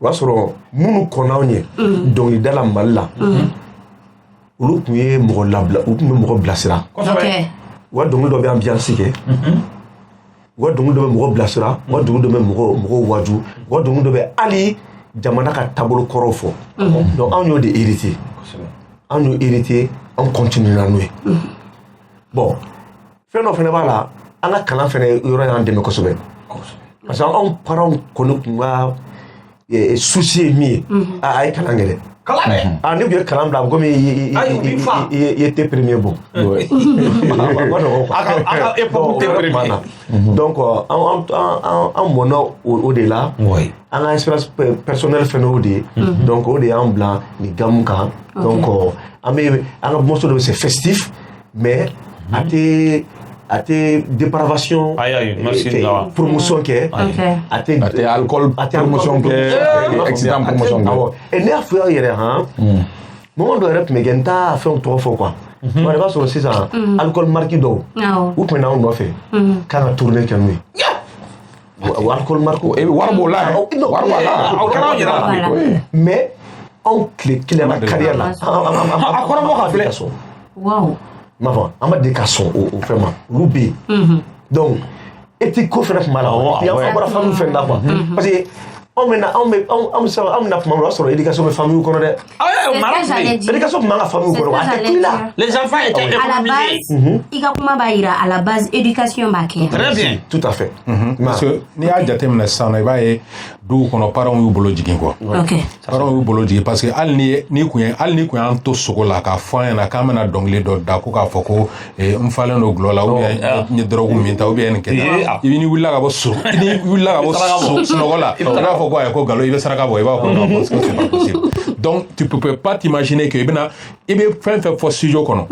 Wa soro munu konawnye donc dala malla. Olu tun ye mɔgɔ labila u tun bɛ mɔgɔ bilasira u ka dɔnkili dɔ bɛ ambiance kɛ u ka dɔnkili dɔ bɛ mɔgɔ bilasira u ka dɔnkili dɔ bɛ mɔgɔ waju u ka dɔnkili dɔ bɛ hali jamana ka taabolo kɔrɔw fɔ donc anw y'o de hérité anw y'o hérité anw continuera n'o ye bon fɛn dɔ fɛnɛ b'a la an ka kalan fɛnɛ yɔrɔ y'an dɛmɛ kosɛbɛ parce que anw parents kɔni tun ka souci ye min ye a ye kalan kɛ dɛ ni vous êtes calme là, comme il était premier bon. Donc, en monant au-delà, en expérience personnelle fait au-delà. Donc, au-delà en blanc, les gamins. Donc, en morceau de c'est festif, mais à tes dépravations, promotion qui est, à tes alcool, promotion qui est, accident promotion qui est. Et n'est-ce pas hier, hein? Moment de rep, mais genta a fait un 3 fois quoi. On va sur le 6 ans, alcool marqué d'eau. Ou maintenant on doit faire. Quand on tourne qu'un nuit. Alcool marqué. Et warbola, mais on clique la carrière là. Wow. Maman, on m'a dit qu'à son au ferment, l'oubi. Donc, et tu coffres mal à et on va faire une fin d'abord. Parce que on a sur l'éducation de famille ou qu'on a. L'éducation de ma famille ou qu'on a. Les enfants étaient économisés. À la base, éducation baquée. Très bien. Tout à fait. Parce que ni a jatem na sana ba e do kono parents yu bolo jigin quoi. OK. Parents yu bolo jigin parce que al ni ku an to soko la ka fa na ka mena dongle do da ko ka foko e mfale no glola ou bien ni drogu minta ou bien keta. Ibini willa ka bo so. Ni willa ka bo so no gola. Ka foko ay ko galo ibe saraka bo iba ko no parce que c'est pas possible. Donc tu peux pas t'imaginer que ibina ibe fait studio kono.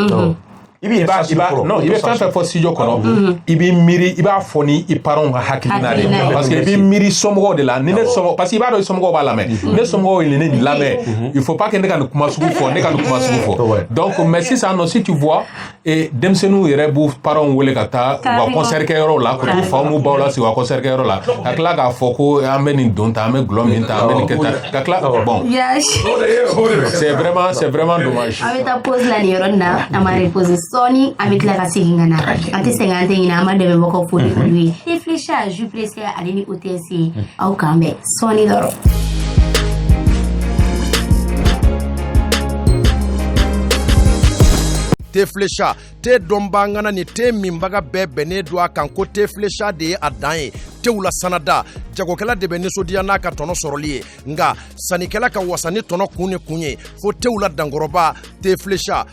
Il va faire fort studio kono il va miri il va foni i parents hakilina parce que il miri somgo de la ne somgo parce que il va do somgo ba la mais ne somgo il ne la mais il faut pas que ne kan kuma sugu fo ne kan kuma sugu fo donc mais si ça non si tu vois et demsenu yere bu parents wele kata wa concert ke yoro la ko fa mu ba la si wa concert ke yoro la akla ga foko ameni donta ame glominta ameni keta akla bon c'est vraiment dommage avec ta pause la yorona amari pause Sony avec la racine ngana ante sengante ina amade be boko fodi lui réfléchir je pressé à l'ini OTC au kambe Sony doro Teflecha te dombangana ni te mimbaga bebe ne doa kanko teflecha de adaye te ula sanada jagokela de be nisodia na ka tono soroli nga sanikela ka wasani tono kunye fo te ula dangoroba teflecha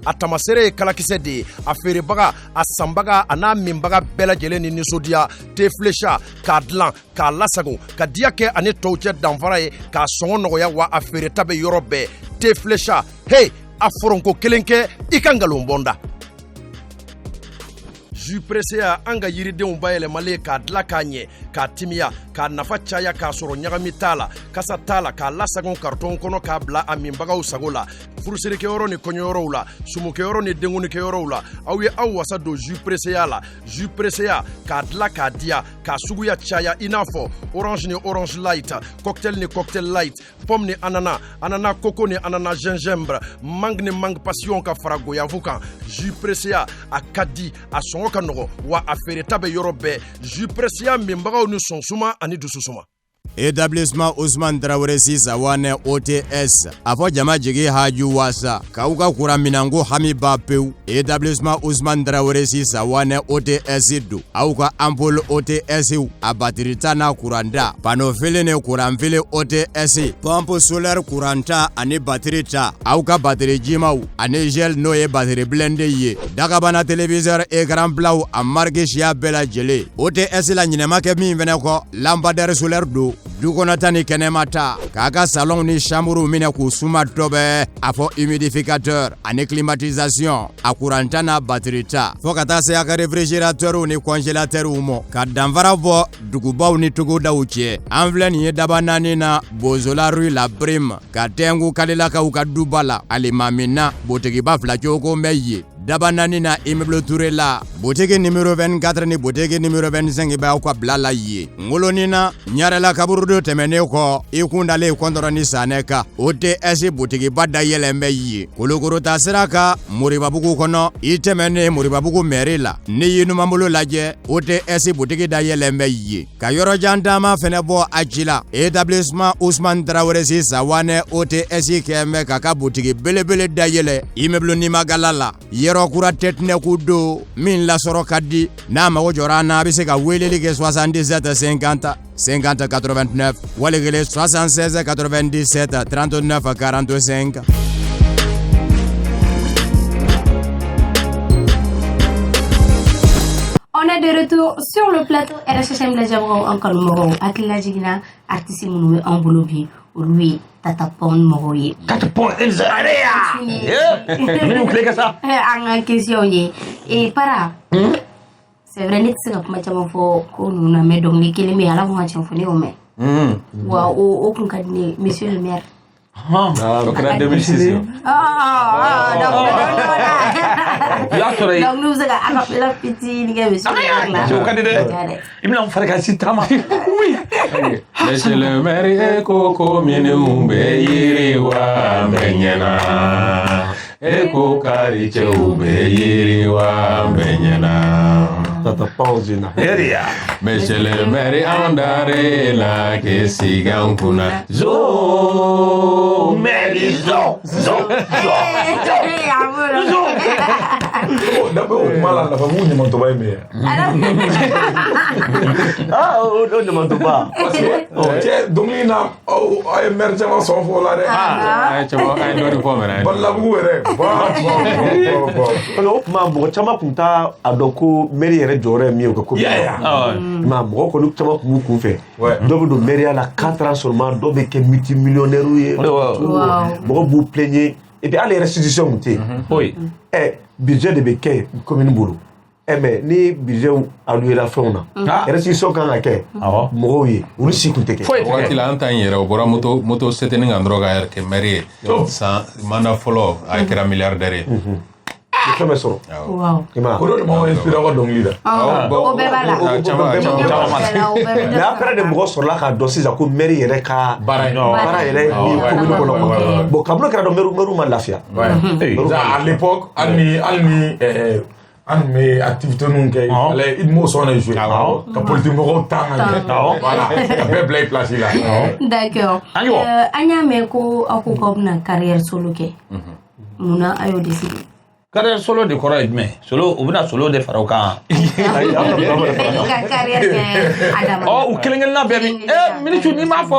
atamasere kalakise de afere baga asambaga ana mimbaga bela jele ni nisodia teflecha kadlan ka lasago ka diake ane tawche danfara ka songo nogoya wa afere tabe yorobe teflecha hey aforonko kelenke ikangalon bonda ju pressé a anga yiridenw bayɛlɛmalen k'a dila k'a ɲɛ k'a timiya k'a nafa caya k'a sɔrɔ ɲagami t'a la kasa t'a la k'a lasagon karton kɔnɔ k'a bila a minbagaw sago la furusirikɛyɔrɔ ni kɔɲɔyɔrɔw la sumukɛyɔrɔ ni denkunikɛyɔrɔw la aw ye aw wasa don ju presseya la ju presseya k'a dila k'a diya k'a suguya caya i n'a fɔ orange ni orange light cocktail ni cocktail light pomme ni anana anana coco ni anana gingembre mangue ni mangue passion ka fara goyavu kan ju presseya a ka di a sɔngɔ ka nɔgɔ wa a feereta bɛ yɔrɔ bɛɛ ju presseya minbagaw ni sɔnsuma ani dususuma établissement Ousmane Traoré Sisawane OTS afɔ jama jigi haju wasa k'aw ka kuran minanko hami ba pewu établissement Ousmane Traoré Sisawane OTS do aw ka ampoule OTS a batiri ta n'a kuran da panneau fili ni kuran fili OTS pompe solaire kuran ta ani batiri ta aw ka batiri jimaw ani gel n'o ye batiri blende ye dagabana téléviseur écran blaw a marque siya bɛɛ lajɛlen OTS la ɲinɛma kɛ min fɛnɛ kɔ lampadaire solaire do du kɔnɔ ta ni kɛnɛma ta k'a ka salon ni chambre minɛ k'u suma dɔ bɛ a fɔ humidificateur ani climatisation a kuranta n'a batterie ta fɔ ka taa se a ka réfrigérateur ni congélateur mɔ ka danfara bɔ dugubaw ni togodaw cɛ an filɛ nin ye daba naani na Bozola rue la Brime ka tɛngu kalilakaw ka duba la alimamina botigiba fila cogo mɛ ye daba naani na immeuble Touré la boutique numéro 24 ni boutique numéro 25 bɛ aw ka bila la ye ngoloni na ɲarɛla kaburu do tɛmɛnen kɔ i kundalen kɔntɔrɔ ni sanɛ ka OTS boutigiba da yɛlɛn bɛ ye Kolokoro ta sira ka Moribabugu kɔnɔ i tɛmɛnen Moribabugu mairie la ni y'i numanbolo lajɛ OTS boutique da yɛlɛn bɛ ye ka yɔrɔjan taama fɛnɛ bɔ a ci la établissement Ousmane Traoré Sawane OTS kɛn bɛ k'a ka boutique belebele da yɛlɛ immeuble Nimagala la yɔrɔ kura tɛtinɛku do min lasɔrɔ ka di n'a mago jɔra an na a bɛ se ka weleli kɛ 77 50 50 89 wali kelen 76 97 39 45. On est de retour sur le plateau RHM la Jabro encore moro akila jigina artiste munu en bolobi lui Tata Pon moroye Tata Pon area nous clé que ça en question et para c'est vrai nit sanga kuma chama fo ko nuna me donc ni kelimi ala mo chama fo ni o me wa o kun kadni monsieur le maire donc en 2006 donc nous avons la petite monsieur le maire il me fait que c'est tama oui monsieur le maire koko minu be yiri wa menyana eko kari cheu be yiri wa menyana Tata Pausina monsieur le maire andare la que sigan kuna zo Mary zo d'abord mal la famille ne m'entend pas mais ne m'entend pas donc il a émergement son fort là tu vois un autre fois mais bon la bouere bon ma bo chama kunta adoko mairie yɛrɛ jɔyɔrɔ ye min ye o ka ko ma mɔgɔ kɔni caman kun b'u kun fɛ dɔw bɛ don mairie la 4 ans seulement dɔw bɛ kɛ multimillionnaire ye mɔgɔ b'u plaigner et puis hali restitution kun tɛ yen budget de bɛ kɛ commune bolo mais ni budget alloué la fɛnw na restitution kan ka kɛ mɔgɔw ye olu si kun tɛ kɛ waati la an ta in yɛrɛ o bɔra moto seteni kan dɔrɔn ka kɛ maire ye san mandat fɔlɔ a kɛra milliardaire ye fɛn bɛ sɔrɔ ko dɔ de m'aw inspiré aw ka dɔnkili la o bɛɛ b'a la mais après de mɔgɔ sɔrɔla k'a dɔn sisan ko maire yɛrɛ ka baara yɛrɛ ni commune kɔnɔ quoi bon kabilo kɛra dɔn maire ma lafiya à l'époque hali ni an bɛ activité ninnu kɛ ale Idmo sɔn jouer ka politique mɔgɔw tan ka kɛ voilà ka bɛɛ bila i place la d'accord an y'a mɛn ko aw ko k'aw bɛna carrière solo kɛ munna a y'o décider carrière solo de kɔrɔ ye jumɛn solo u bɛna solo de fara u kan u kelen kelenna bɛɛ bi ministre n'i m'a fɔ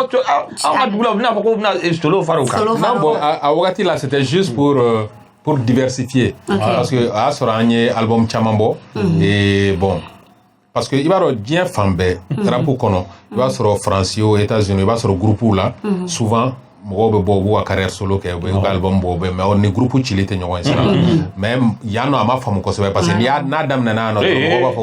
anw ka dugu la u bɛna fɔ ko bɛna solo fara u kan non bon à wagati là c'était juste pour diversifier parce que a y'a sɔrɔ an ye album caman bɔ et bon parce que i b'a dɔn diɲɛ fan bɛɛ rap kɔnɔ i b'a sɔrɔ France aux États-Unis i b'a sɔrɔ groupe la souvent mɔgɔw bɛ bɔ u b'u ka carrière solo kɛ u bɛ ka album bɔ mais ni groupe cili tɛ ɲɔgɔn ye sira mais yan nɔ a ma faamu kosɛbɛ parce que n'a daminɛna yan nɔ mɔgɔw b'a fɔ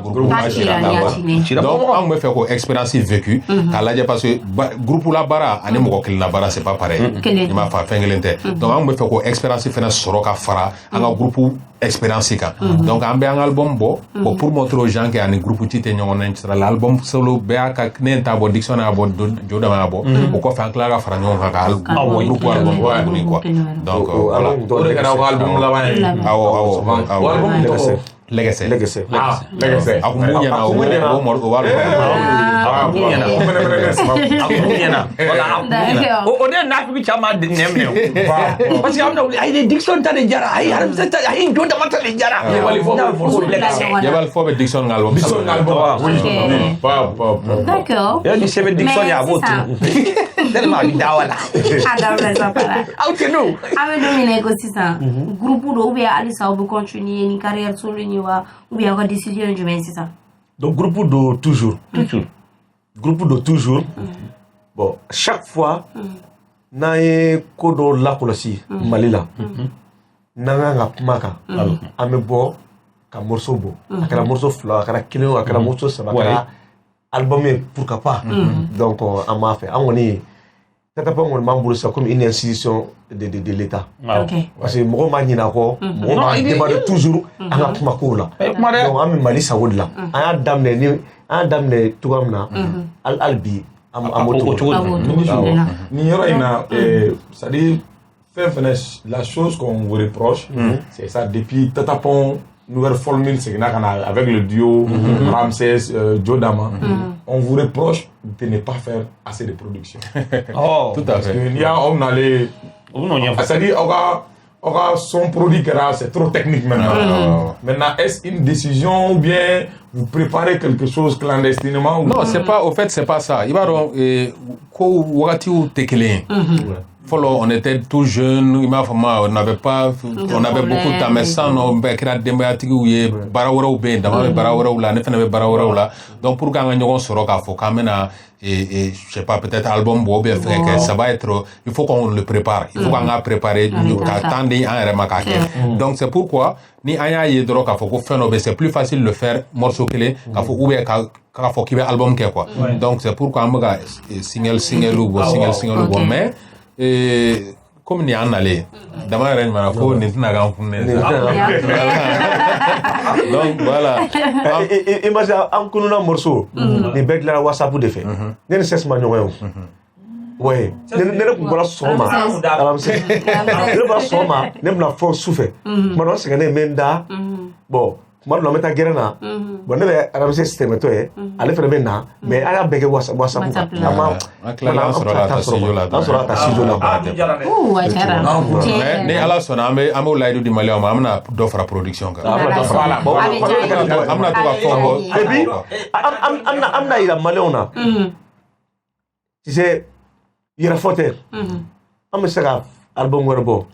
ko groupe ma cira donc an tun bɛ fɛ k'o expérience vécu k'a lajɛ parce que groupe la baara ani mɔgɔ kelen na baara c'est pas pareil i m'a fɔ fɛn kelen tɛ donc an tun bɛ fɛ k'o expérience fana sɔrɔ ka fara an ka groupe expérience kan donc an bɛ an ka album bɔ bon pour montrer aux gens que ani groupe ci tɛ ɲɔgɔn na sira la album solo bɛɛ y'a ka ne t'a bɔ Dickson y'a bɔ Jo Dama y'a bɔ o kɔfɛ an tilala ka fara ɲɔgɔn kan ka groupe album bɔ tuguni quoi donc voilà o de kɛra album laban ye awɔ album Legacy. A kun mun ɲɛna o b'a o de nafi caman nɛminɛ parce que an bɛna wuli ayi Dickson ta de jara ayi Jo Dama ta de jara Jabal fɔ bɛ Dickson ka album d'accord ni sɛbɛn Dickson ye a b'o tunu tellement a bɛ da wala aw tɛ n'o an bɛ don min na ko sisan groupe do ou bien halisa aw bɛ continuer ni carrière solo ni wa ou bien aw ka décision jumɛn sisan donc groupe do toujours groupe de toujours bon chaque fois n'an ye ko dɔ lakɔlɔsi Mali la n'an kan ka kuma kan an bɛ bɔ ka morceau bɔ a kɛra morceau 2 a kɛra 1 a kɛra morceau 3 a kɛra album ye pourquoi pas donc an m'a fait an kɔni Tata Pong kɔni b'an bolo sisan comme une institution de l'État parce que mɔgɔ m'a ɲinɛ a kɔ mɔgɔ m'a demandé toujours an ka kuma kow la donc an bɛ Mali sago de la an y'a daminɛ cogoya min na hali bi an b'o cogo la nin yɔrɔ in na c'est-à-dire la chose qu'on vous reproche c'est ça depuis Tata Pong nouvelle formule seginna ka na avec le duo Ramsès Joe Dama on vous reproche de ne pas faire assez de production tout à fait il y a on allait c'est-à-dire on a son produit c'est trop technique maintenant maintenant est-ce une décision ou bien vous préparez quelque chose clandestinement non c'est pas au fait c'est pas ça il va donc ko wakati u tekelen Follow, on était tout jeunes, on n'avait pas, on avait beaucoup de temps, mais sans nos békira dembayatigi ou ye barawara ou ben, d'abord barawara ou la, ne fait barawara ou la. Donc pour gagner on sera qu'à faut quand même et je sais pas peut-être album ou bien faire que ça va être, il faut qu'on le prépare, il faut qu'on a préparé, qu'attendre un remarquage. Donc c'est pourquoi ni aya ye dro qu'à faut qu'on fait nos c'est plus facile de faire morceau clé qu'à faut ou bien qu'à faut qu'il y ait album quoi. Donc c'est pourquoi on me single ou single ou mais comme ni an allé dama ren mana ko ni tuna ga kunne donc voilà imagine an kununa morceau ni bɛɛ dilara WhatsApp de fɛ ne ni Sess ma ɲɔgɔn ye ouais ne kun bɔra sɔgɔma ne bɔra sɔgɔma ne bɛna fɔ su fɛ tuma dɔ n sɛgɛnnen bɛ n da bon tuma dɔ la n bɛ taa gɛrɛn na bon ne bɛ Ramsès tɛmɛtɔ ye ale fana bɛ na mais an y'a bɛɛ kɛ WhatsApp kan an sɔrɔla ta studio la ni ala sɔnna an b'o layidu di Maliyɛnw ma an bɛna dɔ fara production kan an bɛna to ka fɔ et puis an bɛna yira Maliyɛnw na tu sais yɛrɛfɔ tɛ an bɛ se ka album wɛrɛ bɔ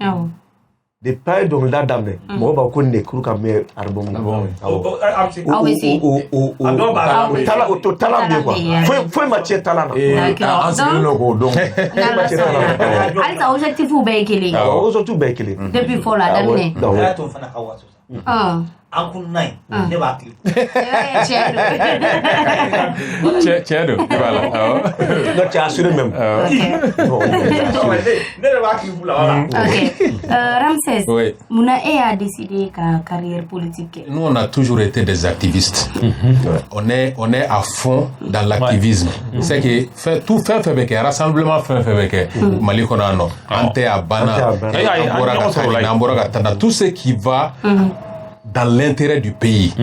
de pas dɔnkilida daminɛ mɔgɔ b'a ko nin de kuru ka mɛn album na o to talan bɛ quoi foyi ma tiɲɛ talan na an sigilen don k'o dɔn halisa objectif bɛɛ ye kelen objectif bɛɛ ye kelen depuis fɔlɔ a daminɛ an kun nayi ne b'a kili tiɲɛ don i b'a la non tu as assuré même ne de b'a kili fula voilà Ramsès munna e y'a décidé ka carrière politique nous on a toujours été des activistes on est à fond dans l'activisme c'est que tout fait bɛ kɛ rassemblement fait bɛ kɛ Mali kɔnɔ yan nɔ an tɛ a banna an bɔra ka taa tout ce qui va dans l'intérêt du pays.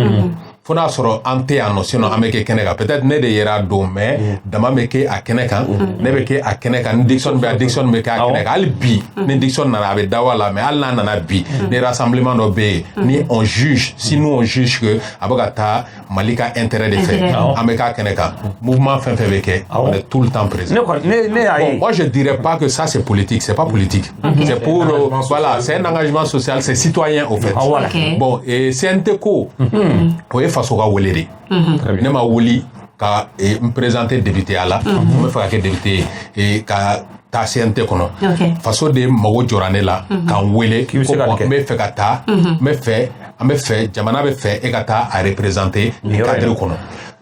Faut n'a sɔrɔ an tɛ yan nɔ sinon an bɛ kɛ kɛnɛ kan peut-être ne de yɛrɛ don mais dama bɛ kɛ a kɛnɛ kan ne bɛ kɛ a kɛnɛ kan ni Dickson bɛ kɛ a kɛnɛ kan hali bi ni Dickson nana a bɛ dawa la mais hali n'a nana bi ni rassemblement dɔ bɛ yen ni on juge si nous on juge que a bɛ ka taa Mali ka intérêt de fɛ an bɛ k'a kɛnɛ kan mouvement fɛn fɛn bɛ kɛ on est tout le temps présent. Bon, moi je dirais pas que ça c'est politique, c'est pas politique. C'est pour voilà, c'est un engagement social, c'est citoyen au fait. Bon et CNT ko façon ka wele de ne ma wuli ka me présenter député à la me fa ka député et ka ta CNT kono façon de mago jorane la kan wele ko me fe ka ta me fe jamana be fe e ka ta a représenter le cadre kono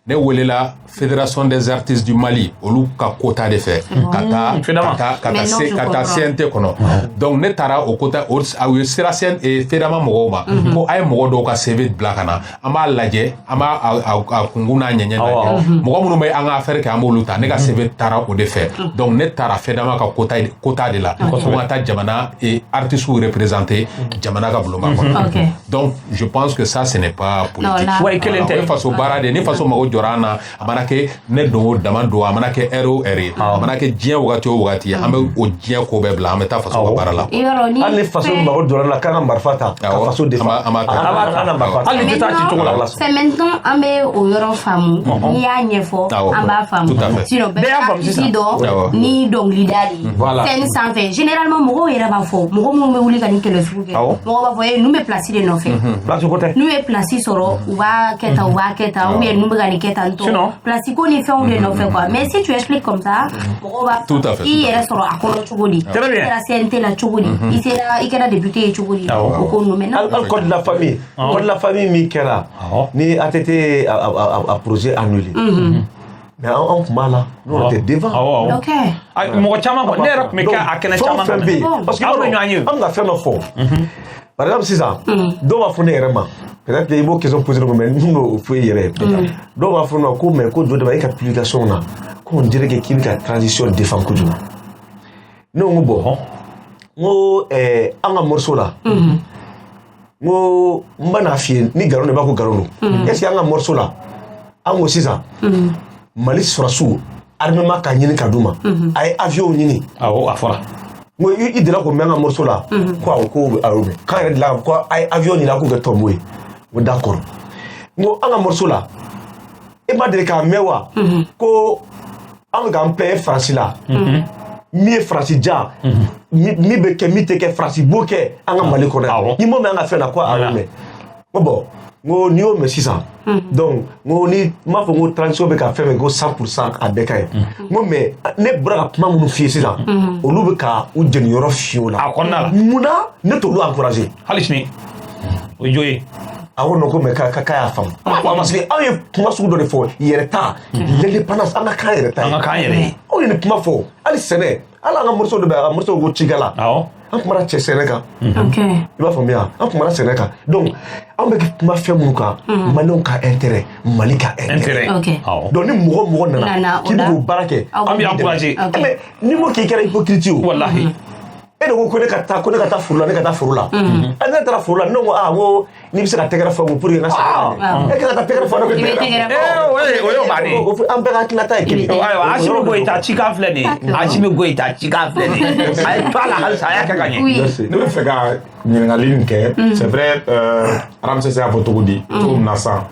ne wele la Fédération des artistes du Mali olu ka quota de fait kata CNT kono donc ne tara o quota o sera CN et fédéralement mɔgɔw ma ko ay mɔgɔ dɔw ka CV bila kana an b'a lajɛ an b'a a kungun n'a ɲɛɲɛ lajɛ mɔgɔ minnu bɛ an ka affaire kɛ an b'olu ta ne ka CV tara o de fɛ donc ne tara fédéralement ka quota de la ko ka taa jamana et artistes représenter jamana ka bulonba kɔnɔ donc je pense que ça ce n'est pas politique faso baara de ni faso mɔgɔ jɔra an na a mana kɛ ne don o dama don a mana kɛ heure o heure a mana kɛ diɲɛ wagati o wagati an bɛ o diɲɛ ko bɛɛ bila an bɛ taa faso ka baara la hali ni faso mago jɔra la k'an ka marifa ta ka faso défend hali ni tɛ taa ci cogo la c'est maintenant an bɛ o yɔrɔ faamu n'i y'a ɲɛfɔ an b'a faamu sinon bɛɛ y'a artiste dɔn ni dɔnkilida de scène sanfɛ généralement mɔgɔw yɛrɛ b'a fɔ mɔgɔ minnu bɛ wuli ka ni kɛlɛ sugu kɛ mɔgɔw b'a fɔ ninnu bɛ place de nɔfɛ n'u ye place sɔrɔ u b'a kɛ tan ou bien ninnu bɛ ka nin kɛ tan tɔ place sɔrɔdasi ko ni fɛnw de nɔfɛ quoi mais si tu expliques comme ça mɔgɔw b'a Tout à fait, i yɛrɛ sɔrɔ a kɔnɔ cogo di Très bien. i kɛra CNT la cogo di i kɛra député ye cogo di o ko ninnu mais Al code de la famille. Code de la famille min kɛra ni ATT a projet annulé. Mais an tun b'a la n'o tɛ devant. ok mɔgɔ caman kɔ ne yɛrɛ tun bɛ kɛ a kɛnɛ caman fɛn bɛ yen parce que aw bɛ ɲɔgɔn ye an bɛ ka fɛn dɔ fɔ par exemple sisan dɔw b'a fɔ ne yɛrɛ ma peut-être i b'o question poser mais n t'o fɔ i yɛrɛ ye dɔw b'a fɔ ne ma ko mais ko jɔ de b'a e ka publication na ko on dirait que k'i bɛ ka transition défend kojugu ne ko bon n ko an ka morceau la n ko n bɛ n'a f'i ye ni galon de b'a ko galon don est-ce que an ka morceau la an ko sisan Mali sɔrɔsiw armement ka ɲini ka d'u ma a ye avion ɲini awɔ a fɔra n ko i delila k'o mɛn an ka morceau la ko awɔ ko a y'o mɛn k'an yɛrɛ delila ko a ye avion ɲini a k'o kɛ tɔnbo ye n ko d'accord n ko an ka morceau la e ma deli k'a mɛn wa ko an bɛ k'an plaîn Faransi la min ye Faransi ja min bɛ kɛ min tɛ kɛ Faransi b'o kɛ an ka Mali kɔnɔ yan n'i m'o mɛn an ka fɛn na ko a y'o mɛn n ko bon n ko n'i y'o mɛn sisan donc n ko ni n m'a fɔ n ko transition bɛ ka fɛn fɛn ko 100% a bɛɛ ka ɲi n ko mais ne bɔra ka kuma minnu f'i ye sisan olu bɛ ka u jeniyɔrɔ f'i o la a kɔnɔna la munna ne t'olu encourager hali sini o ye jo ye a ko non ko mais k'a y'a faamu parce que aw ye kuma sugu dɔ de fɔ yɛrɛ ta l'indépendance an ka kan yɛrɛ ta ye an ka kan yɛrɛ ye aw ye nin kuma fɔ hali sɛnɛ hali an ka morceau dɔ bɛ yen a ka morceau ko Cikɛla awɔ an kumara cɛ sɛnɛ kan ok i b'a faamuya an kumara sɛnɛ kan donc an bɛ kuma fɛn minnu kan maliyɛnw ka intérêt Mali ka intérêt ok awɔ donc ni mɔgɔ mɔgɔ nana k'i bɛ k'o baara kɛ an bɛ encourager mais ni mo k'i kɛra hypocrite ye o walahi e de ko ne ka taa foro la ne ka taa foro la ne taara foro la ne ko n ko n'i bɛ se ka tɛgɛrɛ fɔ pour que n ka sɛnɛ e ka taa tɛgɛrɛ fɔ ne ko o y'o bannen an bɛɛ ka hakilinata ye kelen ayiwa Asimi Goyita cikan filɛ nin ye Asimi Goyita cikan filɛ nin ye a ye to a la halisa a y'a kɛ ka ɲɛ ne bɛ fɛ ka ɲininkali nin kɛ c'est vrai Ramsès y'a fɔ cogo di cogo min na sisan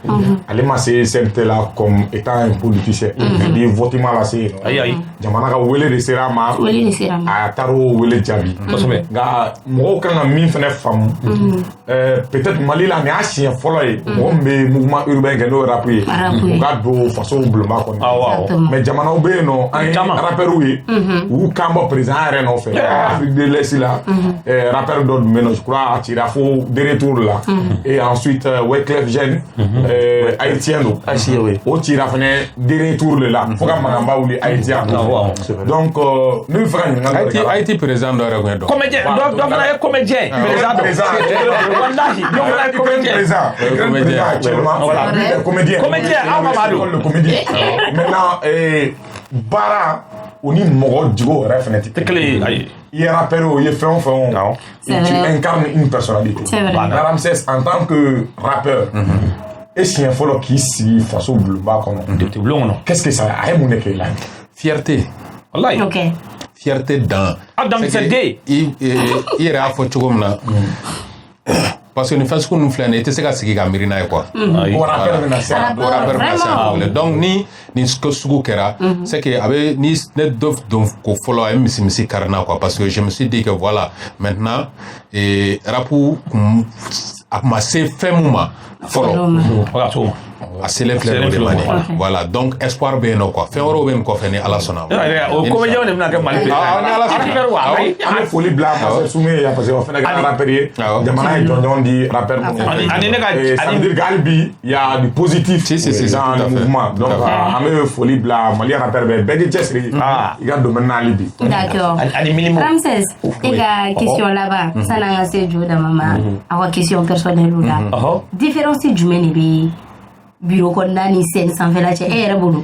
ale ma se CNT la comme étant un politicien ni votement la se yen ayi jamana ka wele de sera a ma a taara o wele jaabi kosɛbɛ nka mɔgɔw kan ka min fana faamu peut-être Mali la nin y'a siɲɛ fɔlɔ ye mɔgɔ min bɛ mouvement urbain kɛ n'o ye rap ye u ka don faso bulonba kɔnɔ mais jamanaw bɛ yen nɔ an ye rappeurs ye u y'u kan bɔ président yɛrɛ nɔfɛ Afrique de l'Est la rappeur dɔ tun bɛ yen nɔ je crois a cira fo dernier tour la et ensuite Wyclef Jean haïtien don o cira fana dernier tour de la fo ka mankanba wuli haïtien donc ne bɛ fɛ ka ɲininkali Haïti président dɔ yɛrɛ kun ye dɔ comédien dɔ fana ye comédien président wallahi dɔ fana ye comédien actuellement voilà comédien le comédien maintenant baara o ni mɔgɔ jogo yɛrɛ fana tɛ kelen ye i ye rappeur o i ye fɛn o fɛn o tu incarnes une personnalité Ramsès en tant que rappeur e siɲɛ fɔlɔ k'i sigi faso bulonba kɔnɔ qu'est-ce que ça a ye mun de kɛ i la fierté wallahi fierté dan c'est gay i yɛrɛ y'a fɔ cogo min na parce que nin fɛn sugu ninnu filɛ nin ye i tɛ se ka sigi ka miiri n'a ye quoi rappeur bɛna se a donc ni nin sugu kɛra c'est que a bɛ ni ne dɔ don ko fɔlɔ a ye misi kari n na quoi parce que je me suis dit que voilà maintenant rap a ma se fɛn mun ma fɔlɔ a selen filɛ o de ma nin voilà donc espoir bɛ yen nɔ quoi fɛn wɛrɛw bɛ nin kɔfɛ ni ala sɔnna o comédien de bɛna kɛ Mali fɛ an bɛ foli bila parce que Sumu ye yan parce que o fana kɛra rappeur ye jamana ye jɔnjɔn di rappeur ani ne ka ça veut dire que hali bi il y a du positif dans le mouvement donc an bɛ foli bila Mali rappeur bɛɛ bɛɛ k'i cɛsiri i ka domaine na hali bi d'accord ani minimum Ramsès e ka question laban san'an ka se jo dama ma aw ka question personnelle la différence jumɛn de bɛ bureau kɔnɔna ni scène sanfɛla cɛ e yɛrɛ bolo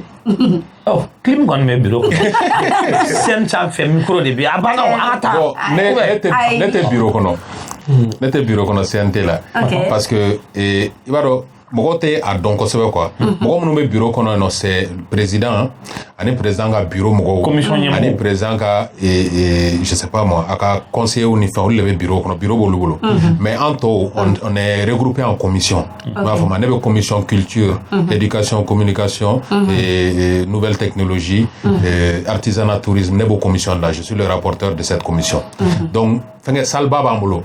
clip kɔni bɛ bureau kɔnɔ scène sanfɛ micro de bɛ a banna o an ka taa ne tɛ bureau kɔnɔ ne tɛ bureau kɔnɔ CNT la parce que i b'a dɔn mɔgɔ tɛ a dɔn kosɛbɛ quoi mɔgɔ minnu bɛ bureau kɔnɔ yen nɔ c'est président ani président ka bureau mɔgɔw ani président ka je sais pas moi a ka conseillers ni fɛn olu de bɛ bureau kɔnɔ bureau b'olu bolo mais an tɔw on est regroupé en commission n b'a fɔ ma ne bɛ commission culture éducation communication et nouvelles technologies artisanat tourisme ne b'o commission là je suis le rapporteur de cette commission donc fɛngɛ saliba b'an bolo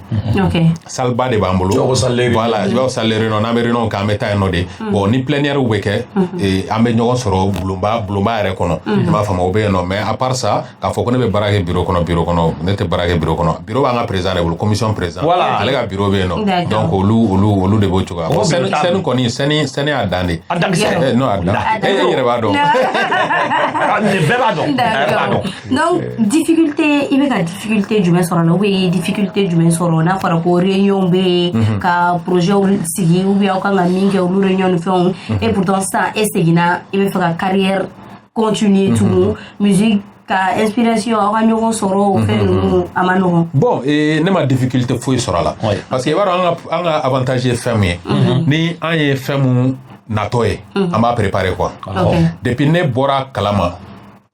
saliba de b'an bolo voilà i b'a salle réunion n'an bɛ réunion kɛ an bɛ taa yen nɔ de bon ni plénière bɛ kɛ an bɛ ɲɔgɔn sɔrɔ bulonba yɛrɛ kɔnɔ i b'a faamu o bɛ yen nɔ mais à part ça k'a fɔ ko ne bɛ baara kɛ bureau kɔnɔ ne tɛ baara kɛ bureau kɔnɔ bureau b'an ka président de bolo commission président ale ka bureau bɛ yen nɔ donc olu de b'o cogoya bon sɛni kɔni sɛni y'a dan de non a dan e yɛrɛ b'a dɔn bɛɛ b'a dɔn donc difficulté i bɛ ka difficulté jumɛn sɔrɔ la ou bien difficulté jumɛn sɔrɔ n'a fɔra ko réunion bɛ ka projet sigi ou bien aw kan ka min kɛ olu réunion ni fɛnw et pourtant sisan e seginna i bɛ fɛ ka carrière continuer tugun musique ka inspiration aw ka ɲɔgɔn sɔrɔ o fɛn ninnu a ma nɔgɔn. Bon ne ma difficulté foyi sɔrɔ a la parce que i b'a dɔn an ka avantage ye fɛn min ye ni an ye fɛn mun natɔ ye an b'a préparer quoi depuis ne bɔra kalama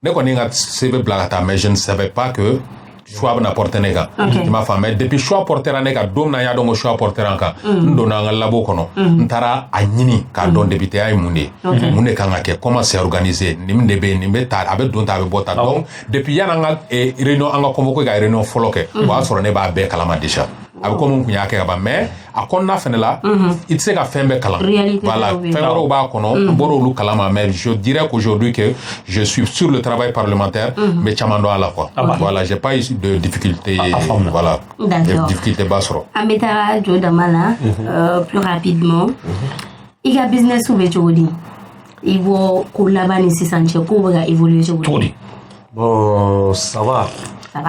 ne kɔni ka CV bila ka taa mais je ne savais pas que choix bɛna porter ne kan i m'a faamu mais depuis choix portera ne kan don min na n y'a dɔn ko choix portera an kan n donna an ka labo kɔnɔ n taara a ɲini k'a dɔn députéya ye mun de ye mun de kan ka kɛ comment c'est organisé nin de bɛ yen nin bɛ ta a bɛ don ta a bɛ bɔ ta donc depuis yanni an ka réunion an ka convoqué ka réunion fɔlɔ kɛ o y'a sɔrɔ ne b'a bɛɛ kalama déjà a bɛ komi n kun y'a kɛ ka ban mais a kɔnɔna fɛnɛ la i tɛ se ka fɛn bɛɛ kalan voilà fɛn wɛrɛw b'a kɔnɔ n bɔra olu kalama mais je dirais qu'aujourd'hui que je suis sur le travail parlementaire mais caman dɔn a la quoi voilà j'ai pas eu de difficulté voilà difficulté ba sɔrɔ an bɛ taa jo dama la plus rapidement i ka business bɛ cogo di i bɔ ko laban ni sisan cɛ ko bɛ ka évoluer cogo di bon ça va ça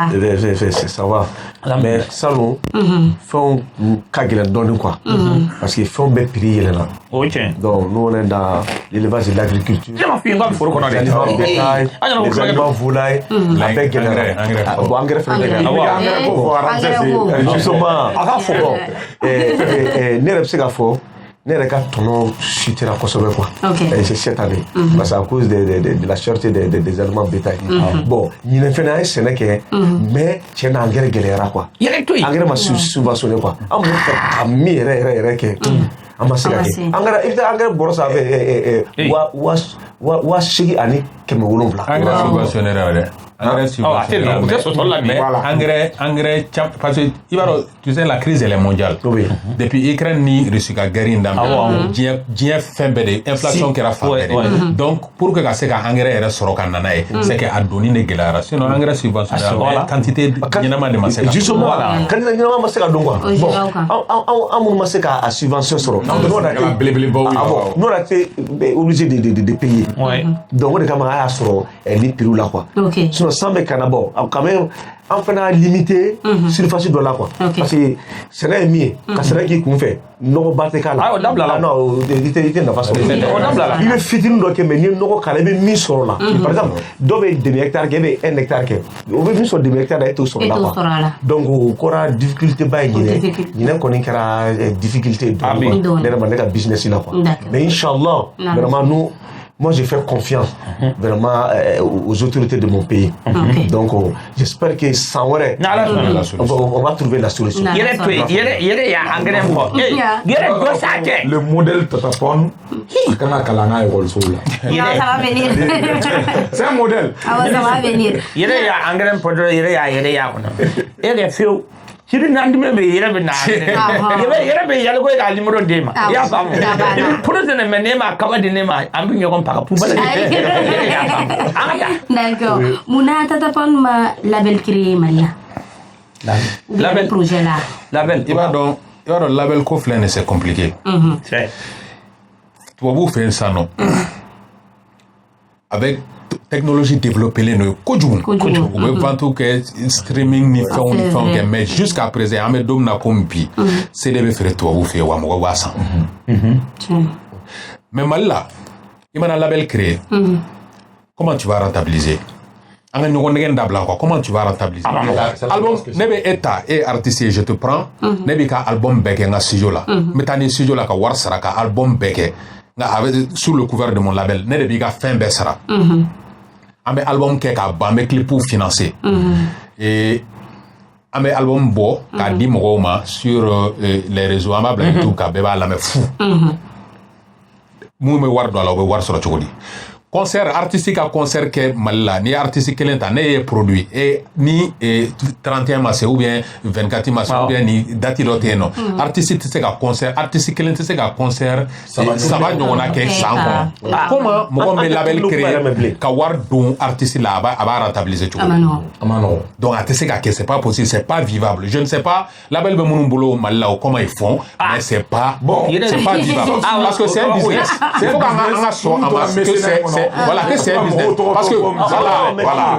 va mais salon fɛnw ka gɛlɛn dɔɔnin quoi parce que fɛnw bɛ prix yɛlɛna donc nous on est dans l'élevage et l'agriculture ne ma f'i ye n ka foro kɔnɔ les aliments volailles a bɛɛ gɛlɛra bon engrais fɛnɛ bɛ gɛlɛn justement a ka fɔ ne yɛrɛ bɛ se ka fɔ ne yɛrɛ ka tɔnɔ chutera kosɛbɛ quoi c'est cette année parce que à cause de la cherté des aliments bétail bon ɲinɛ fɛnɛ an ye sɛnɛ kɛ mais tiɲɛ na engrais gɛlɛyara quoi engrais ma subventionné quoi an bɛ fɛ ka min yɛrɛ kɛ an ma se ka kɛ engrais i bɛ taa engrais bɔrɔ sanfɛ 8,7 ani 700 engrais subventionné dɛ engrais subventionné mais engrais parce que i b'a dɔn tu sais la crise elle est mondiale depuis Ukraine ni Russie ka guerre in daminɛ diɲɛ fɛn bɛɛ de inflation kɛra fan bɛɛ de donc pour que ka se ka engrais yɛrɛ sɔrɔ ka na n'a ye c'est que a donni de gɛlɛyara sinon engrais subventionné quantité ɲɛnama de ma se ka justement quantité ɲɛnama ma se ka don quoi bon an minnu ma se ka a subvention sɔrɔ n'o la tɛ obligé de payer donc o de kama a y'a sɔrɔ ni prix la quoi sinon san bɛ kana bɔ quand même an fana limité surface dɔ la quoi parce que sɛnɛ ye min ye ka sɛnɛ k'i kun fɛ nɔgɔba tɛ k'a la non i tɛ nafa sɔrɔ i bɛ fitinin dɔ kɛ mais n'i ye nɔgɔ k'a la i bɛ min sɔrɔ la par exemple dɔw bɛ demi hectare kɛ e bɛ 1 hectare kɛ o bɛ min sɔrɔ demi hectare la e t'o sɔrɔ la quoi donc o kɔra difficulté ba ye ɲinɛ kɔni kɛra difficulté dɔɔnin ne yɛrɛ ma ne ka business la quoi mais inchallah vraiment nous moi je fais confiance vraiment aux autorités de mon pays donc j'espère que sans wɛrɛ on va trouver la solution yɛrɛ y'a engrais fɔ yɛrɛ dɔ sa kɛ le modèle Tatapon a kan ka kalan n'a école la c'est un modèle yɛrɛ y'a engrais fɔ dɔrɔn yɛrɛ y'a kɔnɔ e kɛ fiyewu siri nandime bɛ yɛrɛ bɛ na yɛrɛ bɛ yɛlɛ ko k'a numéro d'e ma i y'a faamu projet nin mɛ ne ma kaba di ne ma an bɛ ɲɔgɔn paga poubelle d'accord munna Tatapon ma label créé Mali la label projet la label i b'a dɔn label ko filɛ nin c'est compliqué tubabuw fɛ yen sisan nɔ avec technologie développée len no kojugu u bɛ vente kɛ streaming ni fɛnw kɛ mais jusqu'à présent an bɛ don min na komi bi CD bɛ feere tubabuw fɛ yen wa mɔgɔw b'a san mais Mali la i mana label créer comment tu vas rentabiliser an ka ɲɔgɔn nɛgɛ dabila quoi comment tu vas rentabiliser album ne bɛ e ta e artiste je te prends ne bɛ ka album bɛɛ kɛ n ka studio la n bɛ taa ni studio la ka wari sara ka album bɛɛ kɛ nka avec sous le couvert de mon label ne de b'i ka fɛn bɛɛ sara an bɛ album kɛ k'a ban an bɛ clipw financer et an bɛ album bɔ k'a di mɔgɔw ma sur les réseaux an b'a bila YouTube kan bɛɛ b'a lamɛn fu mun bɛ wari don a la o bɛ wari sɔrɔ cogo di concert artistique à concert que Malila ni artistique kelen ta ne ye produit et ni 31 mars ou bien 24 mars ou bien ni date do te no artiste te se ka concert artiste kelen te se ka concert ça va ñona ke sanko comment mo be label créé ka war don artiste là aba rentabiliser tout amano donc ate se ka ke c'est pas possible, c'est pas vivable. Je ne sais pas label be munun bolo Malila ou comment ils font mais c'est pas vivable parce que c'est un business. C'est faut qu'on a son que c'est voilà que c'est un business parce que voilà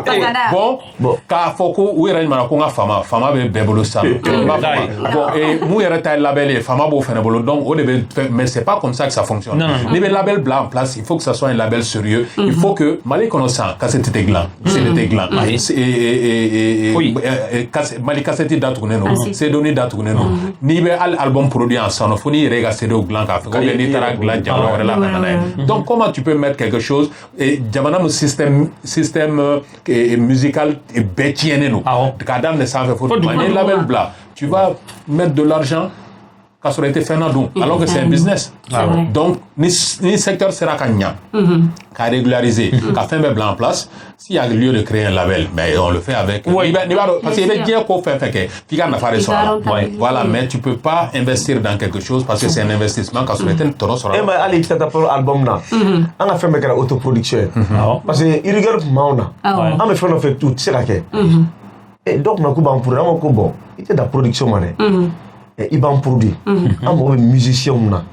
bon ka foko ou yɛrɛ ɲuman ko n ka fama bɛ bɛɛ bolo sa bon et mun yɛrɛ ta ye label ye fama b'o fɛnɛ bolo donc o de bɛ mais c'est pas comme ça que ça fonctionne n'i bɛ label bila en place il faut que ça soit un label sérieux il faut que Mali kɔnɔ san cassette tɛ dilan CD tɛ dilan Mali cassette datugunen don CD datugunen don n'i bɛ hali album produit en son fo n'i yɛrɛ ka CD dilan k'a fɛ ou bien n'i taara dilan jamana wɛrɛ la ka na n'a ye donc comment tu peux mettre quelque chose et jamana mu système musical bɛɛ tiɲɛnen don k'a daminɛ sanfɛ fo ni label bila tu vas mettre de l'argent k'a sɔrɔ i tɛ fɛn na dun alors que c'est un business donc ni secteur sera ka ɲa k'a régulariser ka fɛn bɛɛ bila en place s'il y a lieu de créer un label mais on le fait avec parce que i bɛ diɲɛ ko fɛn fɛn kɛ f'i ka nafa de sɔrɔ voilà mais tu peux pas investir dans quelque chose parce que c'est un investissement k'a sɔrɔ i tɛ tɔnɔ sɔrɔ mais hali tata pour album na an ka fɛn bɛɛ kɛra autoproduction parce que i rigueur tun b'anw na an bɛ fɛn dɔ fɛ tu tɛ se ka kɛ dɔw tun na k'u b'an produire an ko ko bon i tɛ da production ma dɛ i b'an produire an mago bɛ musicien mun na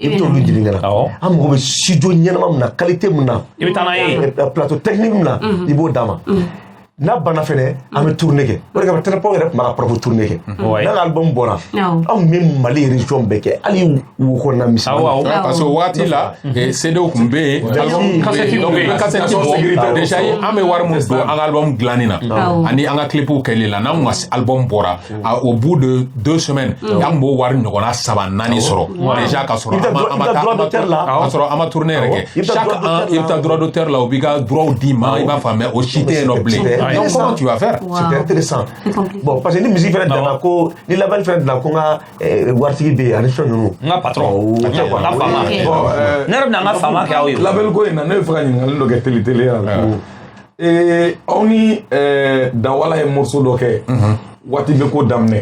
i bɛ t'olu ɲininka la an mago bɛ studio ɲɛnama mun na qualité mun na i bɛ taa n'a ye plateau technique mun na i b'o d'a ma n'a banna fɛnɛ an bɛ tournée kɛ o de kama Téléphone yɛrɛ tun b'a ka propre tournée kɛ n'a ka album bɔra anw bɛ Mali région bɛɛ kɛ hali wo kɔnɔna misɛnmanin parce que waati la CD tun bɛ yen cassette bɔ déjà an bɛ wari mun don an ka album dilanni na ani an ka clipw kɛli la n'an ka album bɔra au bout de 2 semaines an b'o wari ɲɔgɔnna 3-4 sɔrɔ déjà ka sɔrɔ an ma tournée yɛrɛ kɛ chaque an i bɛ taa droit d'auteur la u b'i ka droit d'i ma i b'a faamuya o si tɛ yen nɔ bilen. Donc comment tu vas faire? C'était intéressant. Bon, parce que les musiques font dans ko, les labels font dans ko nga wartigi be ani fɛn ninnu. Nga patron. Nga fama. Ne yɛrɛ bɛna n ka fama kɛ aw ye. Label ko in na ne bɛ fɛ ka ɲininkali dɔ kɛ tele la. Aw ni Dawala ye morceau dɔ kɛ waati bɛ ko daminɛ.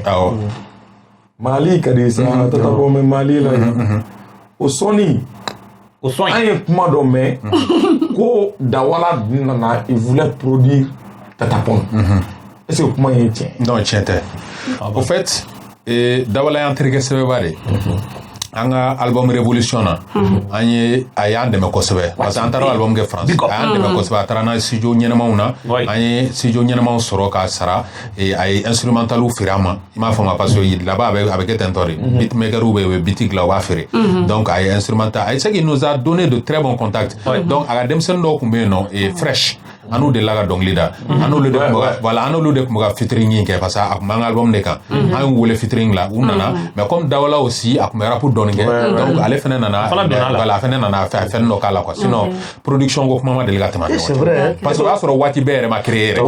Mali ka di sa tata bɔ mɛ Mali la o sɔnni. An ye kuma dɔ mɛn ko Dawala nana il voulait produire Tatapon. Est-ce que kuma ye tiɲɛ? Non, tiɲɛ tɛ. Au fait Dawala y'an terikɛ sɛbɛba de. An ka album Révolution na an ye a y'an dɛmɛ kosɛbɛ parce que an taara album kɛ France a y'an dɛmɛ kosɛbɛ a taara n'a ye studio ɲɛnamaw na an ye studio ɲɛnamaw sɔrɔ k'a sara a ye instrumentaliw feere an ma i m'a faamu parce que là-bas a bɛ kɛ ten tɔ de beatmakers bɛ yen bitik la u b'a feere donc a ye instrumental c'est qu'il nous a donné de très bons contacts donc a ka denmisɛnnin dɔw tun bɛ yen nɔ fresh an n'u delila ka dɔnkili da an n'olu de tun bɛ ka featuring kɛ parce que a tun b'an ka album de kan an y'u wele featuring la u nana mais comme Dawala aussi a tun bɛ rap dɔɔni kɛ donc ale fɛnɛ nana voilà a fɛnɛ nana fɛn dɔ k'a la quoi sinon production ko kuma ma deli ka tɛmɛ ɲɔgɔn parce que o y'a sɔrɔ waati bɛɛ yɛrɛ ma créer yɛrɛ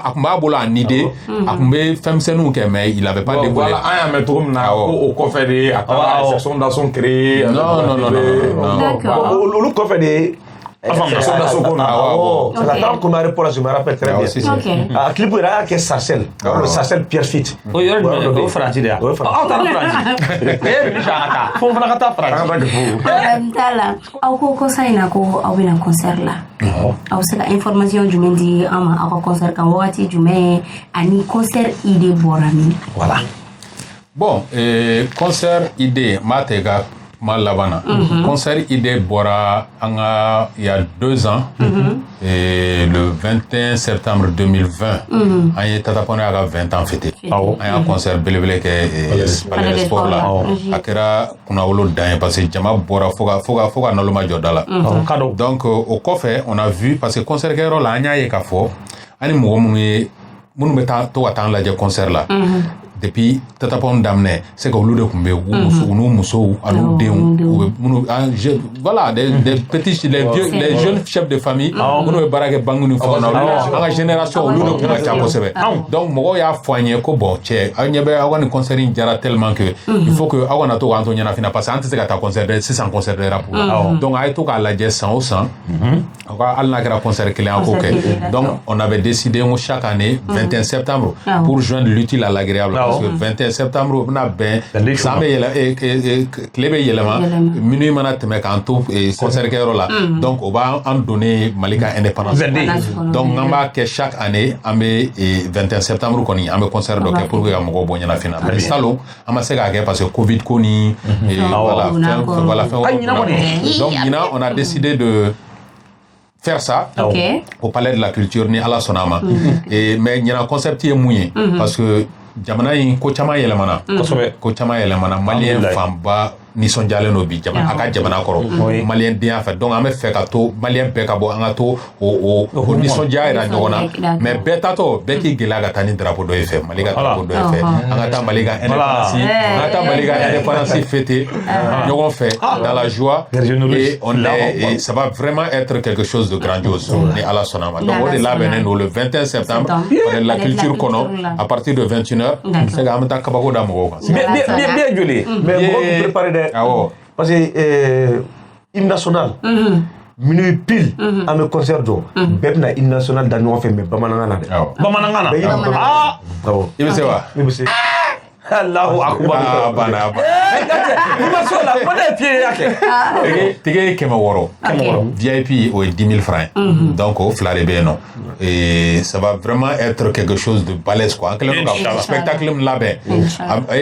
a tun b'a bolo en idée a tun bɛ fɛn misɛnninw kɛ mais il avait pas dévoilé voilà an y'a mɛn cogo min na ko o kɔfɛ de a taara section d'assaut créer non olu kɔfɛ de section d'assaut qu'on a c'est la dame qu'on a répondu je me rappelle très bien a clip yɛrɛ a y'a kɛ Sarcelles Sarcelles Pierre Fit o yɔrɔ jumɛn o ye Faransi de ye aw taara Faransi ni sa ka taa fo n fana ka taa Faransi t'a la aw ko kɔsa in na ko aw bɛna concert la aw bɛ se ka information jumɛn di an ma aw ka concert kan wagati jumɛn ani concert idée bɔra min voilà bon concert idée m'a tɛ ka ma labana concert idée bɔra an ka il y a 2 ans le 21 septembre 2020 an ye Tatapon y'a ka 20 ans fêté an y'a concert belebele kɛ Palais des Sports la a kɛra kunnawolo dan ye parce que jama bɔra fo ka naloma jɔ da la donc au kɔfɛ on a vu parce que concert kɛyɔrɔ la an y'a ye k'a fɔ ani mɔgɔ minnu bɛ to ka taa an lajɛ concert la depuis tatapon daminɛ c'est que olu de tun bɛ u n'u musow an'u denw voilà des petits les jeunes chefs de famille minnu bɛ baara kɛ banque ni fɛnw na an ka génération olu de tun ka ca kosɛbɛ donc mɔgɔw y'a fɔ an ye ko bon cɛ aw ɲɛ bɛ aw ka nin concert in diyara tellement que il faut que aw kana to k'an to ɲɛnafin na parce que an tɛ se ka taa concert sisan concert de rap donc a ye to k'a lajɛ san o san aw ka hali n'a kɛra concert kelen a k'o kɛ donc on avait décidé ko chaque année 21 septembre pour joindre l'utile à l'agréable parce que 21 septembre o bɛna bɛn san bɛ yɛlɛ tile bɛ yɛlɛma minuit mana tɛmɛ k'an to concert kɛyɔrɔ la donc o b'an donner Mali ka indépendance donc an b'a kɛ chaque année an bɛ 21 septembre kɔni an bɛ concert dɔ kɛ pour que ka mɔgɔw bɔ ɲɛnafin na mais salon an ma se k'a kɛ parce que Covid ko ni voilà fɛn donc ɲinan on a décidé de faire ça au palais de la culture ni ala sɔnna a ma mais ɲinan concept ye mun ye parce que jamana in ko caman yɛlɛmana ko caman yɛlɛmana maliyɛn fanba nisɔndiyalen do bi a ka jamana kɔrɔ maliyɛn den y'a fɛ donc an bɛ fɛ ka to maliyɛn bɛɛ ka bɔ an ka to o nisɔndiya yɛrɛ ɲɔgɔn na mais bɛɛ tatɔ bɛɛ k'i gɛlɛya ka taa ni drapeau dɔ ye fɛ Mali ka drapeau dɔ ye fɛ an ka taa Mali ka indépendance an ka taa Mali ka indépendance fêter ɲɔgɔn fɛ dans la joie et ça va vraiment être quelque chose de grandiose ni ala sɔnna ma donc o de labɛnnen do le 21 septembre palais de la culture kɔnɔ à partir de 21h c'est que an bɛ taa kabako da mɔgɔw kan bien joli mais mɔgɔw préparé dɛ parce que hymne national minuit pile an bɛ concert dɔ bɛɛ bɛna hymne national da ɲɔgɔn fɛ mais bamanankan na dɛ bamanankan na i bɛ se wa ne bɛ se Allahu akbar bana ni ma so la ko ne pied yake tige 100 VIP o 10 000 francs donc o fila de bɛ yen nɔ et ça va vraiment être quelque chose de balèze quoi en quelque sorte spectacle min labɛn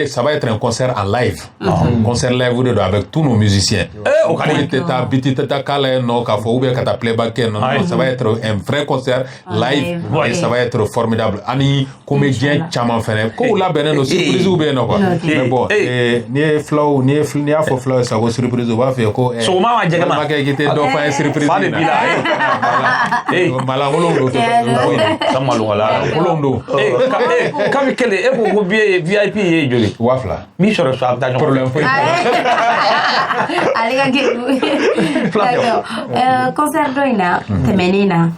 ça va être un concert en live concert live de do avec tous nos musiciens o kani tɛ taa biti tɛ taa k'a la yen nɔ k'a fɔ ou bien ka taa playback kɛ non ça va être un vrai concert live et ça va être formidable ani comédien caman fɛnɛ ko labɛnnen do surprise bɛ yen nɔ quoi mais bon ni ye fulaw ni y'a fɔ fulaw ye sa ko surprise o b'a fɛ ko sɔgɔma ma jɛgɛ ma makɛ k'i tɛ dɔ fɔ an ye surprise fa de b'i la malakolon do sa malungala kolon do kami kele e ko VIP ye joli 2000 mi sɔrɔ so a bɛ taa ɲɔgɔn problème foyi ale ka kɛ concert dɔ in na tɛmɛnen na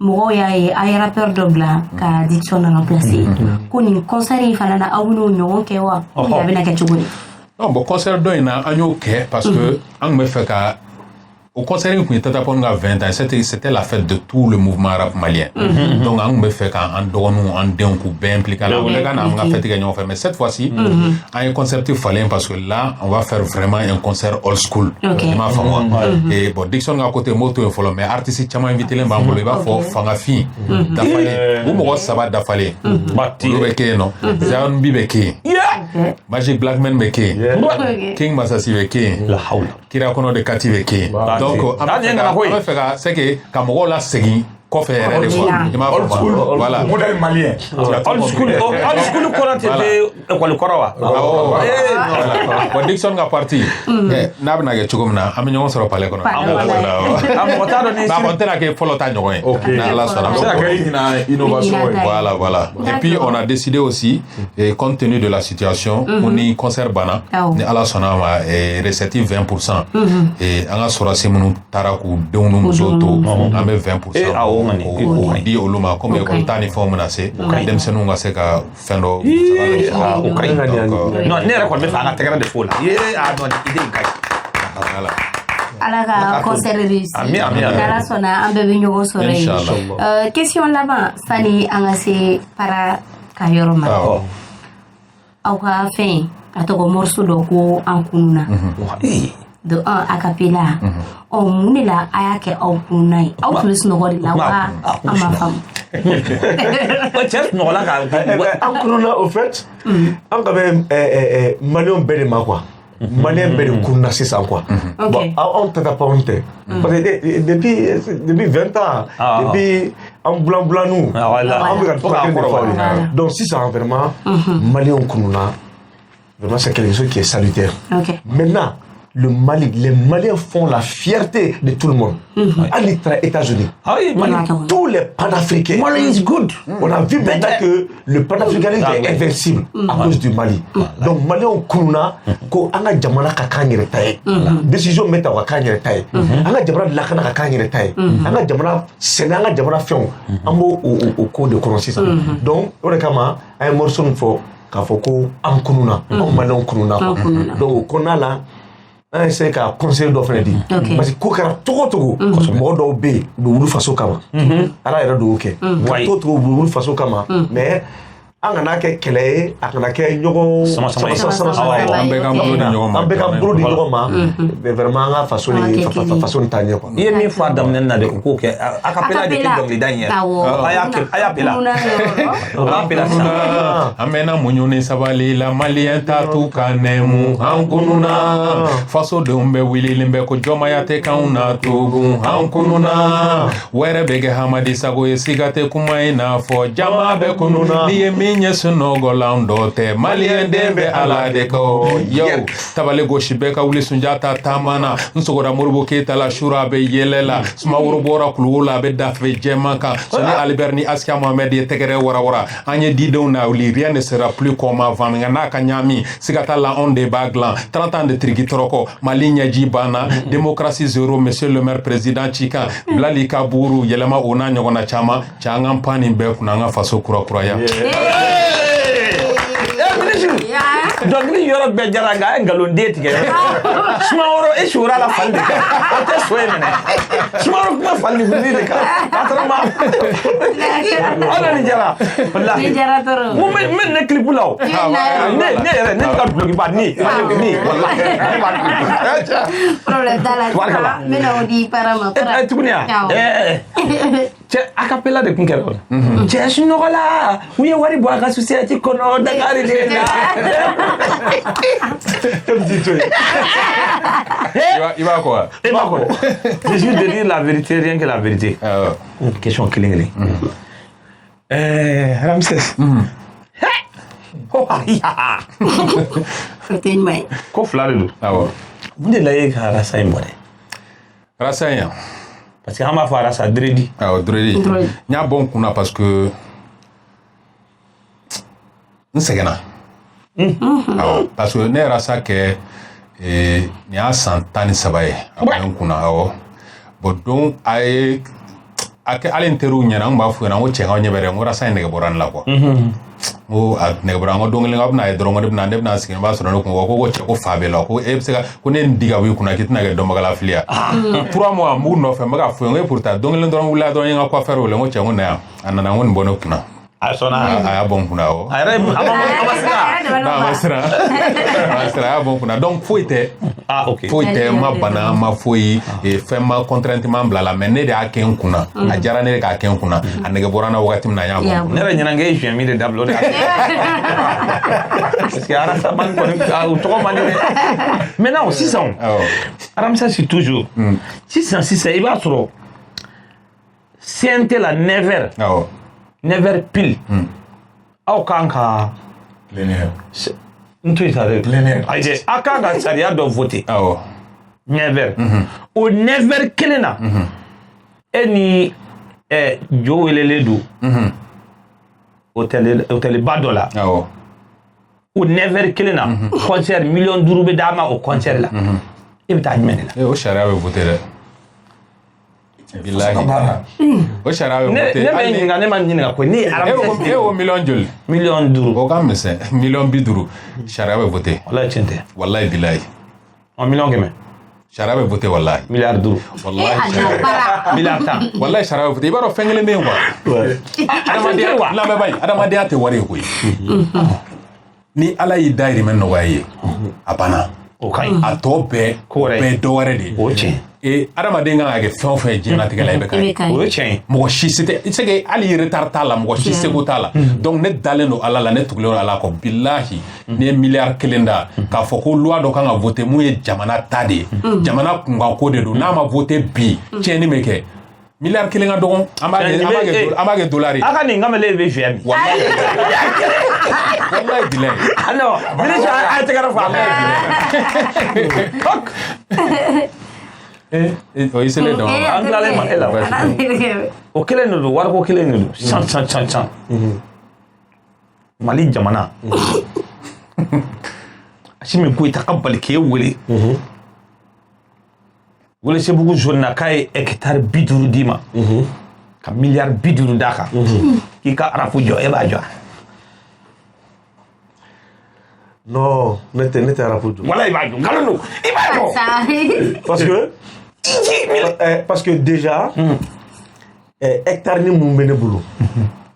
mɔgɔw y'a ye a ye rappeur dɔ bila ka diction na remplacer ko nin concert in fana na aw bɛn'o ɲɔgɔn kɛ wa ou bien a bɛna kɛ cogo di non bon concert dɔ in na an y'o kɛ parce que an tun bɛ fɛ ka au concert in kun ye Tatapon ka 20 ans c'était la fête de tout le mouvement rap malien donc an tun bɛ fɛ k'an dɔgɔninw an denw k'u bɛɛ impliquer la o bɛɛ ka na an ka fête kɛ ɲɔgɔn fɛ mais cette fois-ci an ye concept falen parce que là on va faire vraiment un concert old school i m'a faamu wa et bon Dickson ka côté m'o to yen fɔlɔ mais artiste caman invitelen b'an bolo i b'a fɔ Fangafin dafalen u mɔgɔ 3 dafalen olu bɛ kɛ yen nɔ Zion B bɛ kɛ yen Magic Blackman bɛ kɛ yen King Masasi bɛ kɛ yen Kira Kɔnɔ de Kati bɛ kɛ yen donc an bɛ fɛ ka c'est que ka mɔgɔw la segin kɔfɛ yɛrɛ de quoi i m'a fɔ voilà modèle malien old school kɔrɔ tɛ bɛ école kɔrɔ wa bon Dickson ka parti n'a bɛna kɛ cogo min na an bɛ ɲɔgɔn sɔrɔ palais kɔnɔ mɔgɔ t'a dɔn ni bon n tɛna kɛ fɔlɔ ta ɲɔgɔn ye n'Ala sɔnna innovation voilà et puis on a décidé aussi compte tenu de la situation ko ni concert banna ni Ala sɔnna ma recette 20% et an ka sɔrɔsi minnu taara k'u denw ni musow to an bɛ 20% o di olu ma comme école ta ni fɛnw bɛna se denmisɛnninw ka se ka fɛn dɔ o ka ɲi non ne yɛrɛ kɔni bɛ fɛ an ka tɛgɛrɛ de f'o la non idée in ka ɲi ala ka concert réussi n'Ala sɔnna an bɛɛ bɛ ɲɔgɔn sɔrɔ yen question laban sani an ka se para ka yɔrɔ ma aw ka fɛn a tɔgɔ morceau dɔ ko an kununa de un a cappella mun de la a y'a kɛ aw kununa ye aw tun bɛ sunɔgɔ de la wa an ma faamu cɛ sunɔgɔ la ka an kununa au fait an ka bɛ maliyɛnw bɛɛ de ma quoi maliyɛn bɛɛ de kununa sisan quoi bon anw Tatapon tɛ parce que depuis 20 ans depuis an bulanbulaniw an bɛ ka to ka kelen de fɔ donc sisan vraiment maliyɛnw kununa vraiment c'est quelque chose qui est salutaire maintenant le Mali, les Maliens font la fierté de tout le monde. À les États-Unis. Ah oui, Tous les panafricains. Mali is good. On a vu maintenant que le panafricanisme est invincible à cause du Mali. Donc, Mali, on kuna ko anga jamana ka kanyere taye. Décision meta wa kanyere taye. Anga jamana lakana ka kanyere taye. Anga jamana sena anga jamana fion. Ambo au cours de connaissance. Donc, on est comme un morceau faut k'a fɔ ko an kununa an maliyɛnw kununa donc o kɔnɔna la an essaie ka conseil dɔ fana di parce que ko kɛra cogo cogo mɔgɔ dɔw bɛ yen u bɛ wuli faso kama ala yɛrɛ de y'o kɛ ka to cogo u bɛ wuli faso kama mais an kana kɛ kɛlɛ ye a kana kɛ ɲɔgɔn sama an bɛɛ k'an bolo di ɲɔgɔn ma an bɛɛ k'an bolo di ɲɔgɔn ma mais vraiment an ka faso ni taa ɲɛ quoi. I ye min fɔ a daminɛ na de o k'o kɛ a ka pela de kɛ dɔnkilida in yɛrɛ a y'a pela an pela sisan an mɛnna muɲu ni sabali la maliyɛn ta t'u ka nɛmu an kununa fasodenw bɛ wililen bɛ ko jɔnmaya tɛ k'anw na tugun an kununa wɛrɛ bɛ kɛ hamadi sago ye siga tɛ kuma in n'a fɔ jama bɛ kununa n'i ye min ɲɛ sunɔgɔlan dɔ tɛ maliyɛn den bɛ ala de kɔ yo tabale gosi bɛɛ ka wuli sunjata taama na n sogora moribo keyita la sura a bɛ yɛlɛ la sumaworo bɔra kuluwo la a bɛ dafe jɛman kan sɔni alibɛri ni asiya mohamɛd ye tɛgɛrɛ warawara an ye didenw na wuli rien ne sera plus comme avant nka n'a ka ɲaami siga t'a la anw de b'a dilan 30 ans de tiriki tɔrɔkɔ mali ɲɛji banna démocratie zéro monsieur le maire président cikan bilali ka buru yɛlɛma o n'a ɲɔgɔnna caman cɛ an k'an pan nin bɛɛ kunna an ka faso kurakuraya dɔnkili yɔrɔ bɛɛ jara nka a ye nkalonden tigɛ sumaworo e sura la fali de kan o tɛ so ye minɛ sumaworo kuma fali de de kan a taara ma ala ni jara ni jara tɔrɔ mun bɛ ne kilipu la o ne yɛrɛ ne ka dulokiba ni walahi ne b'a duloki problème t'a la n bɛna o di para ma tuguni yan cɛ acapella de tun kɛra o la cɛ sunɔgɔla u ye wari bɔ a ka société kɔnɔ Dakar de la i b'a kɔ wa e b'a kɔ c'est juste de dire la vérité rien que la vérité question kelen Ramses ko ko fila de don awɔ mun de la ye ka rasa in bɔ dɛ rasa in yan parce que an b'a fɔ rasa dredi awɔ dredi n y'a bɔ n kunna parce que n sɛgɛnna awɔ parce que ne rasa kɛ nin y'a san 13 ye a bɔ n kunna awɔ bon donc a ye a kɛ hali n teriw ɲɛna n b'a fɔ ɲɛna n ko cɛ k'aw ɲɛ bɛ dɛ n ko rasa in nɛgɛ bɔra ne la quoi ko a nɛgɛ bɔra n ko don kelen a bɛna ye dɔrɔn ko ne bɛna sigi n b'a sɔrɔ ne kun ko cɛ ko fa bɛ la ko e bɛ se ka ko ne nin di ka bɔ i kunna k'i tɛna kɛ dɔnbagala fili ya 3 mois n b'u nɔfɛ n bɛ ka fɔ n ko e pourtant don kelen dɔrɔn wulila dɔrɔn n ye n ka coiffeur wele n ko cɛ ko na yan a nana n ko nin bɔ ne kunna a sɔnna a y'a bɔ n kunna awɔ a yɛrɛ ma siran a y'a bɔ n kunna donc foyi tɛ foyi tɛ n ma bana n ma foyi fɛn ma contrainte ma bila la mais ne de y'a kɛ n kunna a diyara ne de k'a kɛ n kunna a nɛgɛ bɔra n na wagati min na a y'a bɔ n kunna ne yɛrɛ ɲɛna k'e suɲɛ min de dabila o de y'a parce que arasa mani kɔni o tɔgɔ man di dɛ maintenant sisan aramisa si toujours sisan i b'a sɔrɔ CNT la 9h 9h pile aw kan ka plénière n to yen sa dɛ plénière ayi aw kan ka sariya dɔ voter awɔ 9h o 9h kelen na e ni jo welelen don hôtel ba dɔ la awɔ o 9h kelen na concert 5 millions bɛ d'a ma o concert la e bɛ taa jumɛn de la o sariya bɛ voter dɛ bilahi o sariya bɛ voter ne bɛ ɲininka ne ma ɲininka ko ne ye e o million joli million 5 o ka misɛn million 50 sariya bɛ voter walayi tiɲɛ tɛ wallahi bilahi million 100 sariya bɛ voter wallahi milliard 5 wallahi milliard 10 wallahi sariya bɛ voter i b'a dɔn fɛn kelen bɛ yen quoi adamadenya tɛ wari ye koyi ni ala y'i dayirimɛ nɔgɔya ye a banna o ka ɲi a tɔ bɛɛ dɔ wɛrɛ de o tiɲɛ adamaden kan ka kɛ fɛn o fɛn diɲɛnatigɛ la i bɛ ka ye o ye tiɲɛ ye mɔgɔ si se tɛ i se que hali retard t'a la mɔgɔ si seko t'a la donc ne dalen don ala la ne tugulen don ala kɔ bilahi ni ye miliyari 1 da k'a fɔ ko loi dɔ kan ka voter mun ye jamana ta de ye jamana kunkanko de don n'a ma voter bi tiɲɛni bɛ kɛ milliard kelen ka dɔgɔn an b'a kɛ dollar ye a ka nin kamalen bɛ fiyɛ min wallahi bilahi non ministre a ye tɛgɛrɛ fɔ o ye selen dɔn an tilalen ma e la o kelen de don wariko kelen de don can Mali jamana Assimi Goïta ka bali k'e wele Welesebugu zone na k'a ye hectare 50 d'i ma ka milliard 50 d'a kan k'i ka arafu jɔ e b'a jɔ non ne tɛ arafu jɔ wala i b'a jɔ nkalon don i b'a jɔ parce que déjà hectare ni mun bɛ ne bolo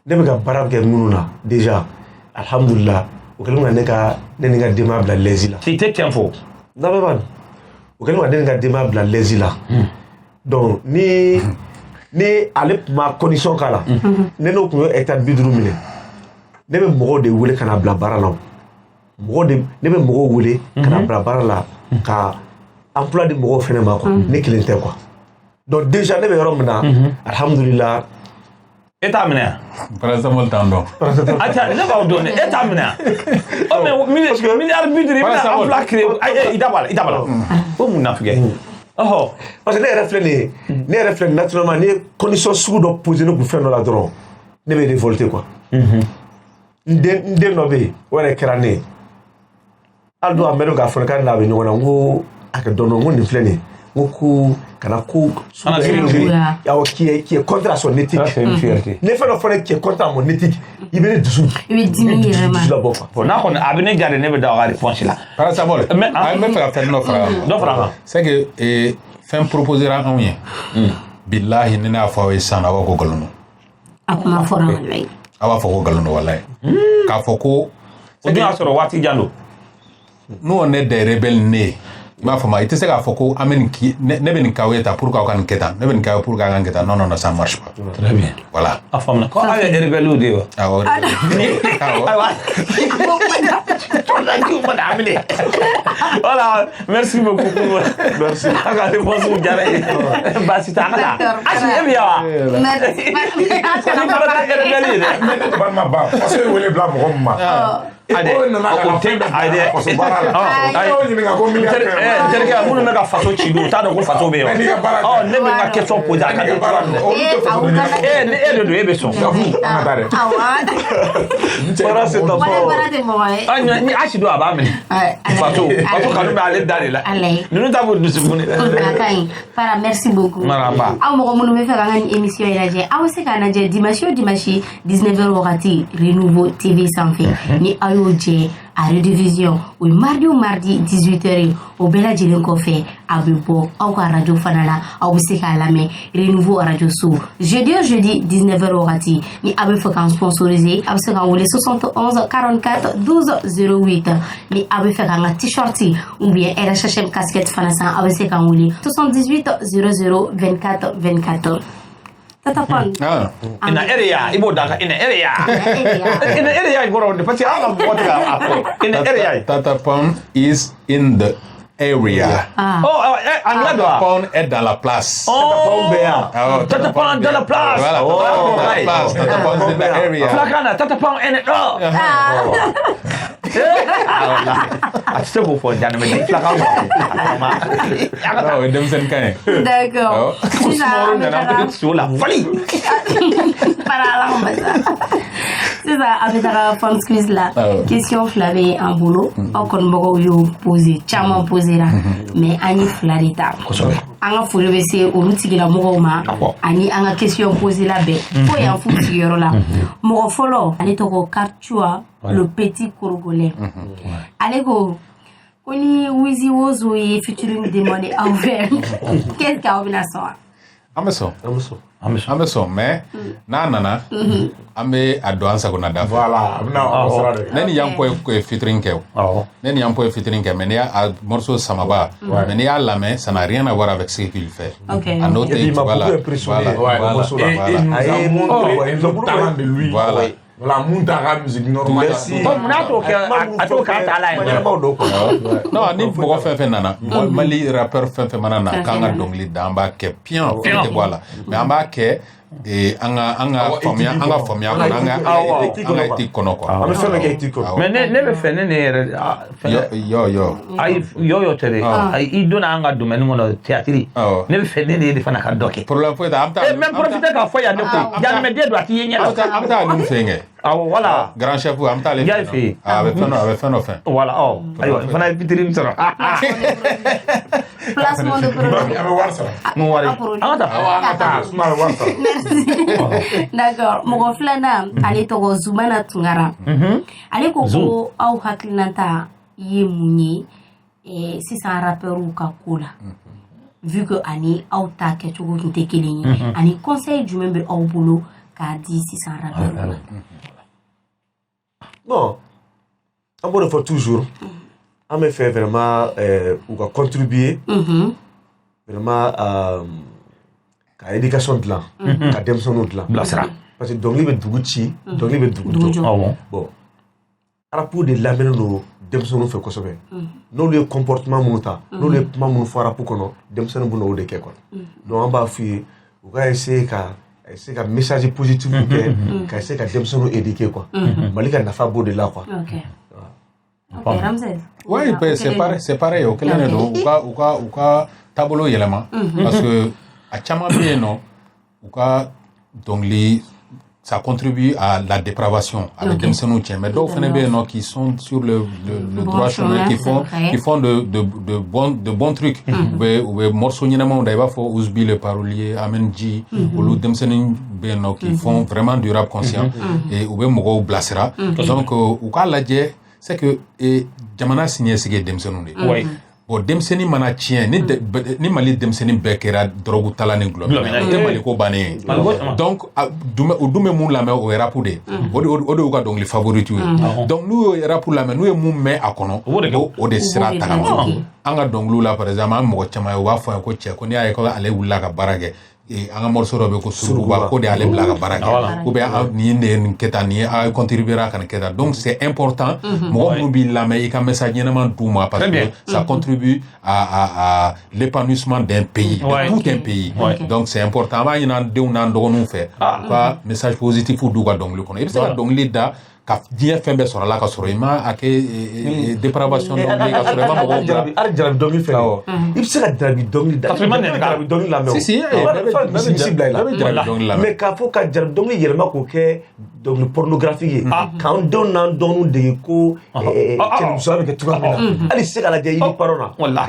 ne bɛ ka baara kɛ minnu na déjà alhamdulillah o kɛlen ka ne ni ka denbaya bila lɛsi la si tɛ tiɲɛ fɔ n'abɛban o kɛlen ka ne ni ka denbaya bila lɛsi la donc ni ale tun ma condition k'a la ne n'o tun ye hectare 50 minɛ ne bɛ mɔgɔw de wele ka na bila baara la ne bɛ mɔgɔw wele ka na bila baara la ka emploi di mɔgɔw fɛnɛ ma quoi ne kelen tɛ quoi donc déjà ne bɛ yɔrɔ min na alhamdulillah e t'a minɛ yan paracetamol t'an dɔn atiɲɛ ne b'aw dɔn dɛ e t'a minɛ yan o mais milliard 50 i bɛna emploi créer i da b'a la o mun na figɛ ɔhɔ parce que ne yɛrɛ filɛ naturellement ni condition sugu dɔ poser ne kun fɛn dɔ la dɔrɔn ne bɛ révolter quoi n den dɔ bɛ yen o yɛrɛ kɛra ne ye hali don a mɛn k'a fɔ k'ale n'a bɛ ɲɔgɔn na n ko a kɛ dɔn n ko nin filɛ nin ye n ko kana ko qui est contre son éthique ne fɛn dɔ fɔra qui est contre mon éthique i bɛ ne dusu labɔ quoi n'a kɔni a bɛ ne diya de ne bɛ da o ka réponse la paracetamol n bɛ fɛ ka fɛn dɔ fara kan c'est que fɛn proposera anw ye billahi ni ne y'a fɔ aw ye sisan a b'a ko nkalon don a kuma fɔra wallahi a b'a fɔ ko nkalon don wallahi k'a fɔ ko o dun y'a sɔrɔ waati jan don n'o ne des rebelles ne i m'a fɔ ma i tɛ se k'a fɔ ko an bɛ nin ne bɛ nin kaw ye ta pour que aw ka nin kɛ tan ne bɛ nin kaw ye pour que aw ka nin kɛ tan non ça marche pas très bien voilà a faamuna ko aw ye rebelle de ye wa awɔ voilà merci beaucoup merci a ka réponse diyara ye baasi t'a la Asi e bɛ yan wa rebelle ye dɛ balima ba parce que wele bila mɔgɔ min ma Ade, minnu bɛ ka faso ci don u t'a dɔn ko faso bɛ yen wa ne bɛ n ka question poser a kan e de don e bɛ sɔn ni Asi don a b'a minɛ faso kanu bɛ ale da de la ninnu ta b'o dusukun de la Fara merci beaucoup maraba aw mɔgɔ minnu bɛ fɛ k'an ka nin émission yi lajɛ aw bɛ se k'a lajɛ dimanche o dimanche 19h wagati Renouveau TV sanfɛ ni aw y'o jɛ a rediffusion o ye mardi o mardi 18h o bɛɛ lajɛlen kɔfɛ a bɛ bɔ aw ka radio fana la aw bɛ se k'a lamɛn Renouveau radio so jeudi o jeudi 19h wagati ni aw bɛ fɛ k'an sponsoriser aw bɛ se k'an wele 71 44 12 08 ni aw bɛ fɛ k'an ka t-shirt ou bien RHM casquette fana san aw bɛ se k'an wele 78 00 24 24 Tata Pan. Ina area ibo daka ina area. Ina area ibo de parce que an ka bɔti ka ina area. Tata Pan is in the area. Anglais Tata Pan est dans la place. Tata Pan dans la place. Voilà, Tata Pan is in the area. Flakana Tata Pan in it. A se ko fɔ jana mais flakana. Non, et denmisɛnnin kan ye. D'accord. Sisan a bɛ taga fans quiz la question fila bɛ an bolo aw kɔnibagaw y'o posé caman posera mais an ye fila de ta an ka foli bɛ se olu tigilamɔgɔw ma ani an ka question posé la bɛɛ fo yan fu sigiyɔrɔ la mɔgɔ fɔlɔ ale tɔgɔ Kartua le petit Congolais ale ko ni Wizi Wozo ye featuring demandé aw fɛ qu'est-ce qu'aw bɛna sɔn an bɛ sɔn mais n'a nana an bɛ a dɔn an sagona da fɛ voilà ne ni Yanko ye featuring kɛ ne ni Yanko ye featuring kɛ mais n'i y'a morceau samaba mais n'i y'a lamɛn ça n'a rien à voir avec ce qu'il fait a n'o tɛ voilà Voilà, Mountaga musique normale. Merci. Non, ni mɔgɔ fɛn fɛn nana Mali rappeur fɛn fɛn mana na k'an ka dɔnkili da an b'a kɛ piyan fɛn tɛ bɔ a la mais an b'a kɛ an ka faamuya kɔnɔ an ka éthique kɔnɔ quoi. An bɛ fɛn bɛɛ kɛ éthique kɔnɔ. Mais ne bɛ fɛ ne yɛrɛ ayi yo tɛ dɛ i donna an ka domaine kɔnɔ théâtre ne bɛ fɛ ne de fana ka dɔ kɛ. Problème foyi t'a an bɛ taa. Même profiter k'a fɔ yan ne ko yanimɛden don a t'i ye ɲɛ la. An bɛ taa ale fɛ yen kɛ. Awɔ voilà. Grand chef an bɛ taa ale fɛ yen. A bɛ fɛn dɔ fɛ. Voilà ayiwa fana ye vitrine sɔrɔ. Placement de produit. A bɛ wari sara. Mun wari? An ka taa. Merci. D'accord. Mɔgɔ filanan ale tɔgɔ Zumana Tunkara. Ale ko ko aw hakilinata ye mun ye sisan rappeurs ka ko la. Vu que ani aw ta kɛcogo tun tɛ kelen ye ani conseil jumɛn bɛ aw bolo k'a di sisan rappeurs la. Bon, an b'o de fɔ toujours an bɛ fɛ vraiment u ka contribuer vraiment ka éducation dilan ka denmisɛnninw dilan bilasira parce que dɔnkili bɛ dugu ci dɔnkili bɛ dugu jɔ bon arapu de lamɛnnen don denmisɛnninw fɛ kosɛbɛ n'olu ye comportement minnu ta n'olu ye kuma minnu fɔ arapu kɔnɔ denmisɛnninw bɛ n'o de kɛ quoi donc an b'a f'u ye u ka essayer ka message positif kɛ ka essayer ka denmisɛnninw éduquer quoi Mali ka nafa b'o de la quoi. Ok, Ramsey. Oui, c'est pareil. Au kelen do u ka taabolo yɛlɛma parce que a caman bɛ yen nɔ u ka dɔnkili ça contribue à la dépravation à la denmisɛnninw tiɲɛ mais dɔw fana bɛ yen nɔ qui sont sur le droit chemin qui font de bons trucs u bɛ morceau ɲɛnamaw da i b'a fɔ Ouzbi le parolier Amen Ji olu denmisɛnnin bɛ yen nɔ qui font vraiment du rap conscient et u bɛ mɔgɔw bilasira donc u k'a lajɛ c'est que jamana siniɲɛsigi ye denmisɛnninw de ye bon denmisɛnnin mana tiɲɛ ni Mali denmisɛnnin bɛɛ kɛra drogue tala ni gulɔ o tɛ Mali ko bannen ye donc u dun bɛ mun lamɛn o ye rap de ye o de y'u ka dɔnkili favorite ye donc n'u ye rap lamɛn n'u ye mun mɛn a kɔnɔ o de sira tagama an ka dɔnkiliw la par exemple an mɔgɔ caman ye u b'a fɔ yan ko cɛ ko n'i y'a ye ko ale wulila ka baara kɛ an ka morceau dɔ bɛ ko surukuba ko de y'ale bila ka baara kɛ ou bien nin de ye nin kɛ tan nin ye a contribuera ka nin kɛ tan donc c'est important mɔgɔ minnu b'i lamɛn i ka message ɲɛnama d'u ma parce que ça contribue à l'épanouissement d'un pays de tout un pays donc c'est important an b'a ɲini an denw n'an dɔgɔninw fɛ u ka message positif d'u ka dɔnkili kɔnɔ i bɛ se ka dɔnkili da ka diɲɛ fɛn bɛɛ sɔrɔ a la ka sɔrɔ i ma a kɛ dépravation dɔnkili ka sɔrɔ i ma mɔgɔw bila hali jarabi dɔnkili fɛ i bɛ se ka jarabi dɔnkili da jarabi dɔnkili lamɛn o si misi bila i la jarabi dɔnkili lamɛn mais k'a fɔ ka jarabi dɔnkili yɛlɛma k'o kɛ dɔnkili pornographique ye k'an denw n'an dɔgɔninw dege ko cɛnimusoya bɛ kɛ cogoya min na hali se ka lajɛ i ni paron na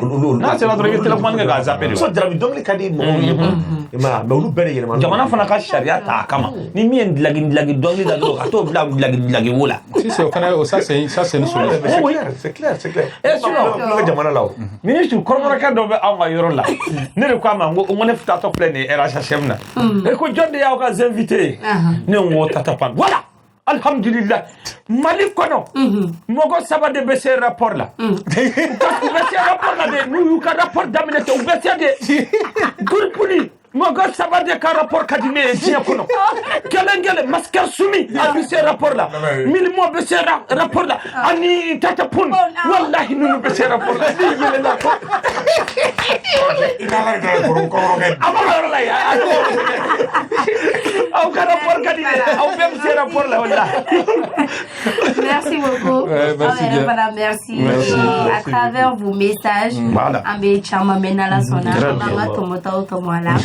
n'a sera dɔrɔn i bɛ téléphone kɛ k'a zappé de so jarabi dɔnkili ka di mɔgɔw ye mais olu bɛɛ de yɛlɛma jamana fana ka sariya ta a kama ni min ye dilagi dɔnkili da dɔrɔn ka t'o bila dilagi wo la si c'est ça c'est une solution c'est clair sinon jamana la o ministre kɔrɔkɛ dɔ bɛ anw ka yɔrɔ la ne de ko a ma n ko ne taatɔ filɛ nin ye RHM na e ko jɔn de y'aw ka invité ne ko Tata Pan voilà alhamdulillah Mali kɔnɔ mɔgɔ saba de bɛ se rapport la u bɛ se rapport la de n'u y'u ka rapport daminɛ ten u bɛ se de gurupuli mɔgɔ saba de ka rapport ka di ne ye diɲɛ kɔnɔ kelen Maskar Sumi a bɛ se rapport la Milimo bɛ se rapport la ani Tata Pan wallahi ninnu bɛ se rapport la ni yɛlɛla ko a ma yɔrɔ la yan aw ka rapport ka di ne aw bɛɛ bɛ se rapport la wallahi. Merci beaucoup. Merci. À travers vos messages, Ambe Chama Menala Sona, Mama Tomota Tomoala.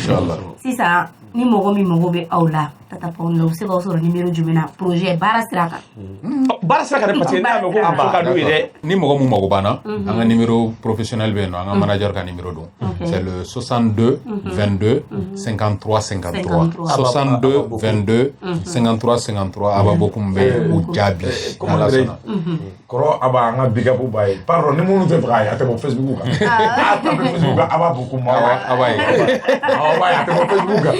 Sisan ni mɔgɔ min mago bɛ aw la Tata Pan la u bɛ se k'aw sɔrɔ numéro jumɛn na projet baara sira kan. Baara sira kan dɛ parce que n'a mɛn ko muso ka d'u ye dɛ. Ni mɔgɔ mun mago banna an ka numéro professionnel bɛ yen nɔ an ka manager ka numéro don c'est le 62 22 53 53 62 22 53 53 a b'a bɔ kun bɛ u jaabi ala sɔnna. Kɔrɔ a b'an ka big up ba ye pardon ni minnu tɛ fɛ k'a ye a tɛ bɔ Facebook kan a tɛ bɔ Facebook kan a b'a bɔ ko ma a b'a ye a tɛ bɔ Facebook kan.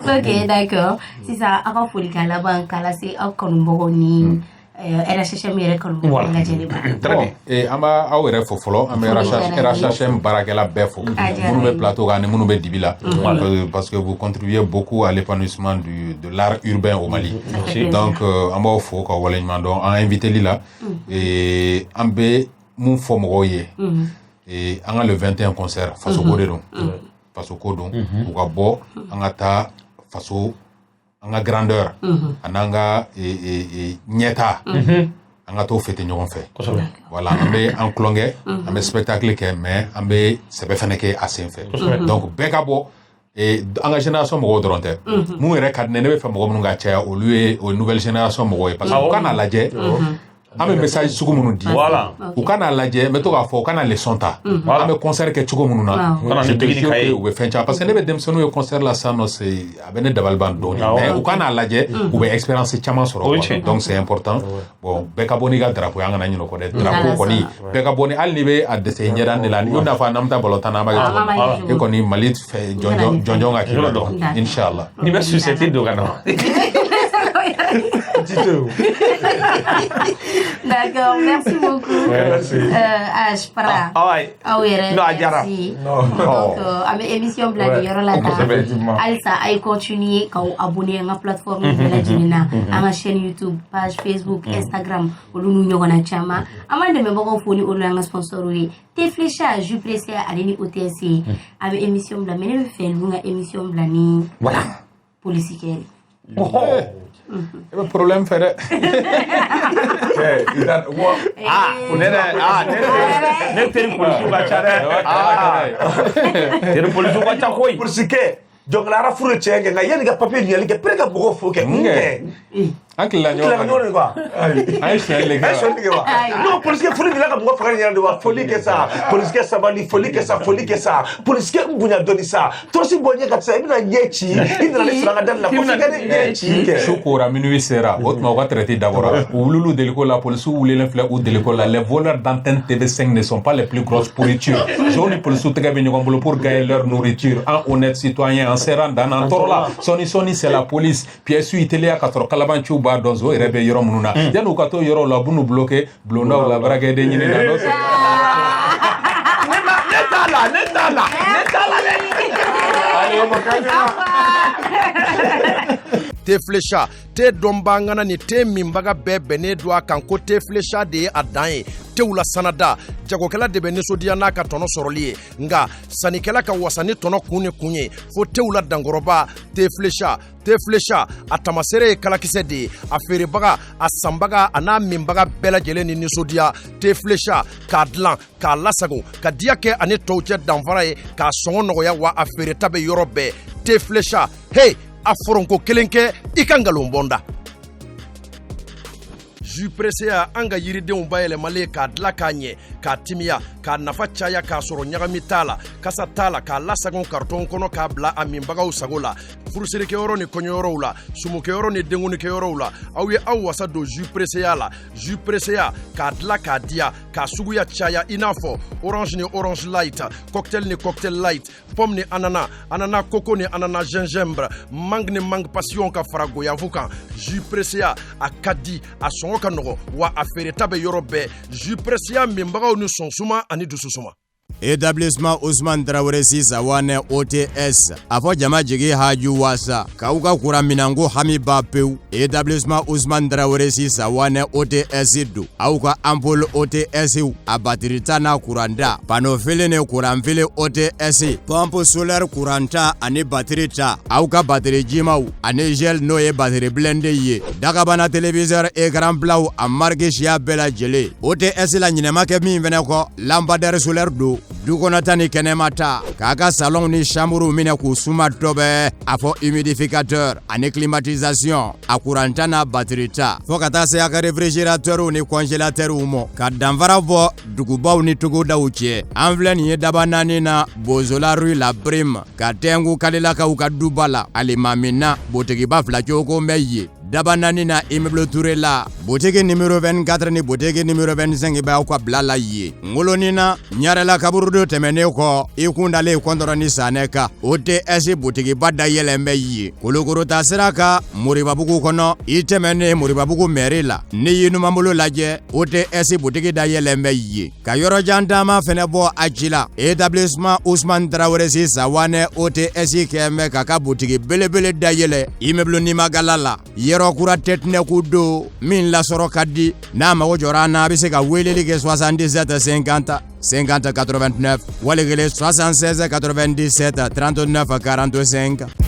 Ok, d'accord. Sisan aw ka folikan laban k'a lase aw kanubagaw ni RHM yɛrɛ kanu bɛɛ lajɛlen ma. An b'a aw yɛrɛ fo fɔlɔ an bɛ RHM baarakɛla bɛɛ fo minnu bɛ plateau kan ani minnu bɛ dibi la parce que vous contribuez beaucoup à l'épanouissement de l'art urbain au Mali. Donc an b'aw fo ka waleɲuman dɔn an invité li la an bɛ mun fɔ mɔgɔw ye an ka le 21 concert faso ko de don faso ko don u ka bɔ an ka taa faso an ka grandeur an'an ka ɲɛta an ka t'o fêter ɲɔgɔn fɛ voilà an bɛ an tulonkɛ an bɛ spectacle kɛ mais an bɛ sɛbɛ fana kɛ a sen fɛ donc bɛɛ ka bɔ an ka génération mɔgɔw dɔrɔn tɛ mun yɛrɛ ka di ne bɛ fɛ mɔgɔ minnu ka caya olu ye o nouvelle génération mɔgɔw ye parce que u ka n'a lajɛ an bɛ message sugu minnu di u ka n'a lajɛ n bɛ to k'a fɔ u ka na leçon ta an bɛ concert kɛ cogo minnu na je suis sûr que u bɛ fɛn caman parce que ne bɛ denmisɛnninw ye concert la sisan nɔ a bɛ ne dabali ban dɔɔni mais u ka n'a lajɛ u bɛ expérience caman sɔrɔ donc c'est important bon bɛɛ ka bɔ n'i ka drapeau ye an kana ɲinɛ o kɔ dɛ drapeau kɔni bɛɛ ka bɔ ni hali n'i bɛ a dɛsɛ ɲɛda de la i n'a fɔ n'an bɛ taa balontan na an b'a kɛ cogo min e kɔni Mali fɛ jɔnjɔn ka k'i la dɔn inchallah n'i bɛ susciter dɔ ka na. D'accord, merci beaucoup. H para. Aw yɛrɛ merci. Donc an bɛ émission bila ni yɔrɔ la tan. Halisa a ye continuer k'aw abonner an ka plateforme bɛɛ lajɛlen na an ka chaîne YouTube, page Facebook, Instagram olu n'u ɲɔgɔnna caman. An b'an dɛmɛbagaw fo ni olu y'an ka sponsor ye. Teflecha, Jus Pressé ale ni OTS ye. An bɛ émission bila mais ne bɛ fɛ ninnu ka émission bila ni polisikɛ ye. I bɛ problème fɛ dɛ. Ne teri polisiw ka ca dɛ. Teri polisiw ka ca koyi. Polisikɛ jɔnkalara furu ye tiɲɛ kɛ nka yanni ka papiye ɲininkali kɛ peut-être ka mɔgɔw fo kɛ mun kɛ. An tilala ɲɔgɔn kan quoi. An ye siɲɛ le kɛ wa. Non polisikɛ furu dila ka mɔgɔ faga ɲɛna de wa foli kɛ sa polisikɛ sabali foli kɛ sa polisikɛ n bonya dɔɔni sa tɔrɔsi bɔ ɲɛ ka sa i bɛna ɲɛ ci i nana ne saraka dali la polisikɛ ne ɲɛ ci kɛ. su kora minuit sera o tuma u ka traité dabɔra u wulila deliko la polisiw wulilen filɛ u deliko la les voleurs d'antenne TV5 ne sont pas les plus grosses pourritures jeunes ni polisiw tɛgɛ bɛ ɲɔgɔn bolo pour gagner leur nourriture un honnête citoyen en serrant dans un tɔɔrɔ la sɔni c'est la police pièce i teliya ka sɔrɔ kalabanciw b'a dɔn zo yɛrɛ bɛ yɔrɔ minnu na yanni u ka to yɔrɔ la u b'u n'u bloqué bulondaw la baarakɛden ɲini na n'o ne t'a la Teflecha te dɔnbangana ni te minbaga bɛɛ bɛnnen don a kan ko Teflecha de ye a dan ye tew la sanada jagokɛla de bɛ nisɔndiya n'a ka tɔnɔ sɔrɔli ye nka sannikɛla ka wasa ni tɔnɔ kun ni kun ye fo tew la dankɔrɔba Teflecha a tamasere ye kalakisɛ de ye a feerebaga a sanbaga a n'a minbaga bɛɛ lajɛlen ni nisɔndiya Teflecha k'a dilan k'a lasago ka diya kɛ ani tɔw cɛ danfara ye k'a sɔngɔ nɔgɔya wa a feereta bɛ yɔrɔ bɛɛ Teflecha hey a foronko kelen kɛ i ka ngalon bɔnda. Jus Pressé an ka yiridenw bayɛlɛmalen k'a dilan k'a ɲɛ k'a timiya k'a nafa caya k'a sɔrɔ ɲagami t'a la kasa t'a la k'a lasagon karton kɔnɔ k'a bila a minbagaw sago la furusirikɛyɔrɔ ni kɔɲɔyɔrɔw la sumukɛyɔrɔ ni denkunikɛyɔrɔw la aw ye aw wasa don Jus Pressé la Jus Pressé k'a dilan k'a diya k'a suguya caya i n'a fɔ orange ni orange light cocktail ni cocktail light pomme ni ananas coco ni ananas gingembre mangue ni mangue passion ka fara goyavu kan Jus Pressé a ka di a sɔngɔ ka nɔgɔ wa a feereta bɛ yɔrɔ bɛɛ Jus Pressé minbagaw ni sɔnsuma ani dususuma. Établissement Ousmane Traoré Sisawane OTS a fɔ jama jigi haju wasa k'aw ka kuran minanko hami b'a pewu établissement Ousmane Traoré Sisawane OTS do aw ka ampoule OTS a batiri ta n'a kuran da panneau fili ni kuran fili OTS pompe solaire kuran ta ani batiri ta aw ka batiri jimaw ani gel n'o ye batiri blende ye dagabana téléviseur écran plat a marque siya bɛɛ lajɛlen OTS la ɲinɛma kɛ min fɛnɛ kɔ lampadaire solaire do dukɔnɔta ni kɛnɛma ta k'a ka salon ni chambre minɛ k'u suma dɔbɛ a fɔ humidificateur ani climatisation a kuranta n'a batiri ta fɔ ka taa se a ka réfrigérateur ni congélateur mɔ ka danfara bɔ dugubaw ni togodaw cɛ an filɛ nin ye daba naani na Bozola rue la Brime ka tɛngu kalilakaw ka duba la alimamina botigiba fila cogo bɛ ye Dabanani na immeuble Touré la boutique numéro 24 ni boutique numéro 25 ba ko blala yi ngolonina nyarela kaburudo temene ko ikundale kondoroni saneka OTS boutique bada yelembe yi kulukuru tasiraka muribabugu kono itemene muribabugu merila ni yinu mambulo laje OTS boutique da yelembe yi kayoro jantama fenebo achila établissement Ousmane Traoré Sawane OTS keme kaka boutique belebele da yele immeuble ni magalala yero kura tetne kudo min la soro kadi na mago jorana bise ka weleli ke 77 50 50 89 wala 76 97 39 45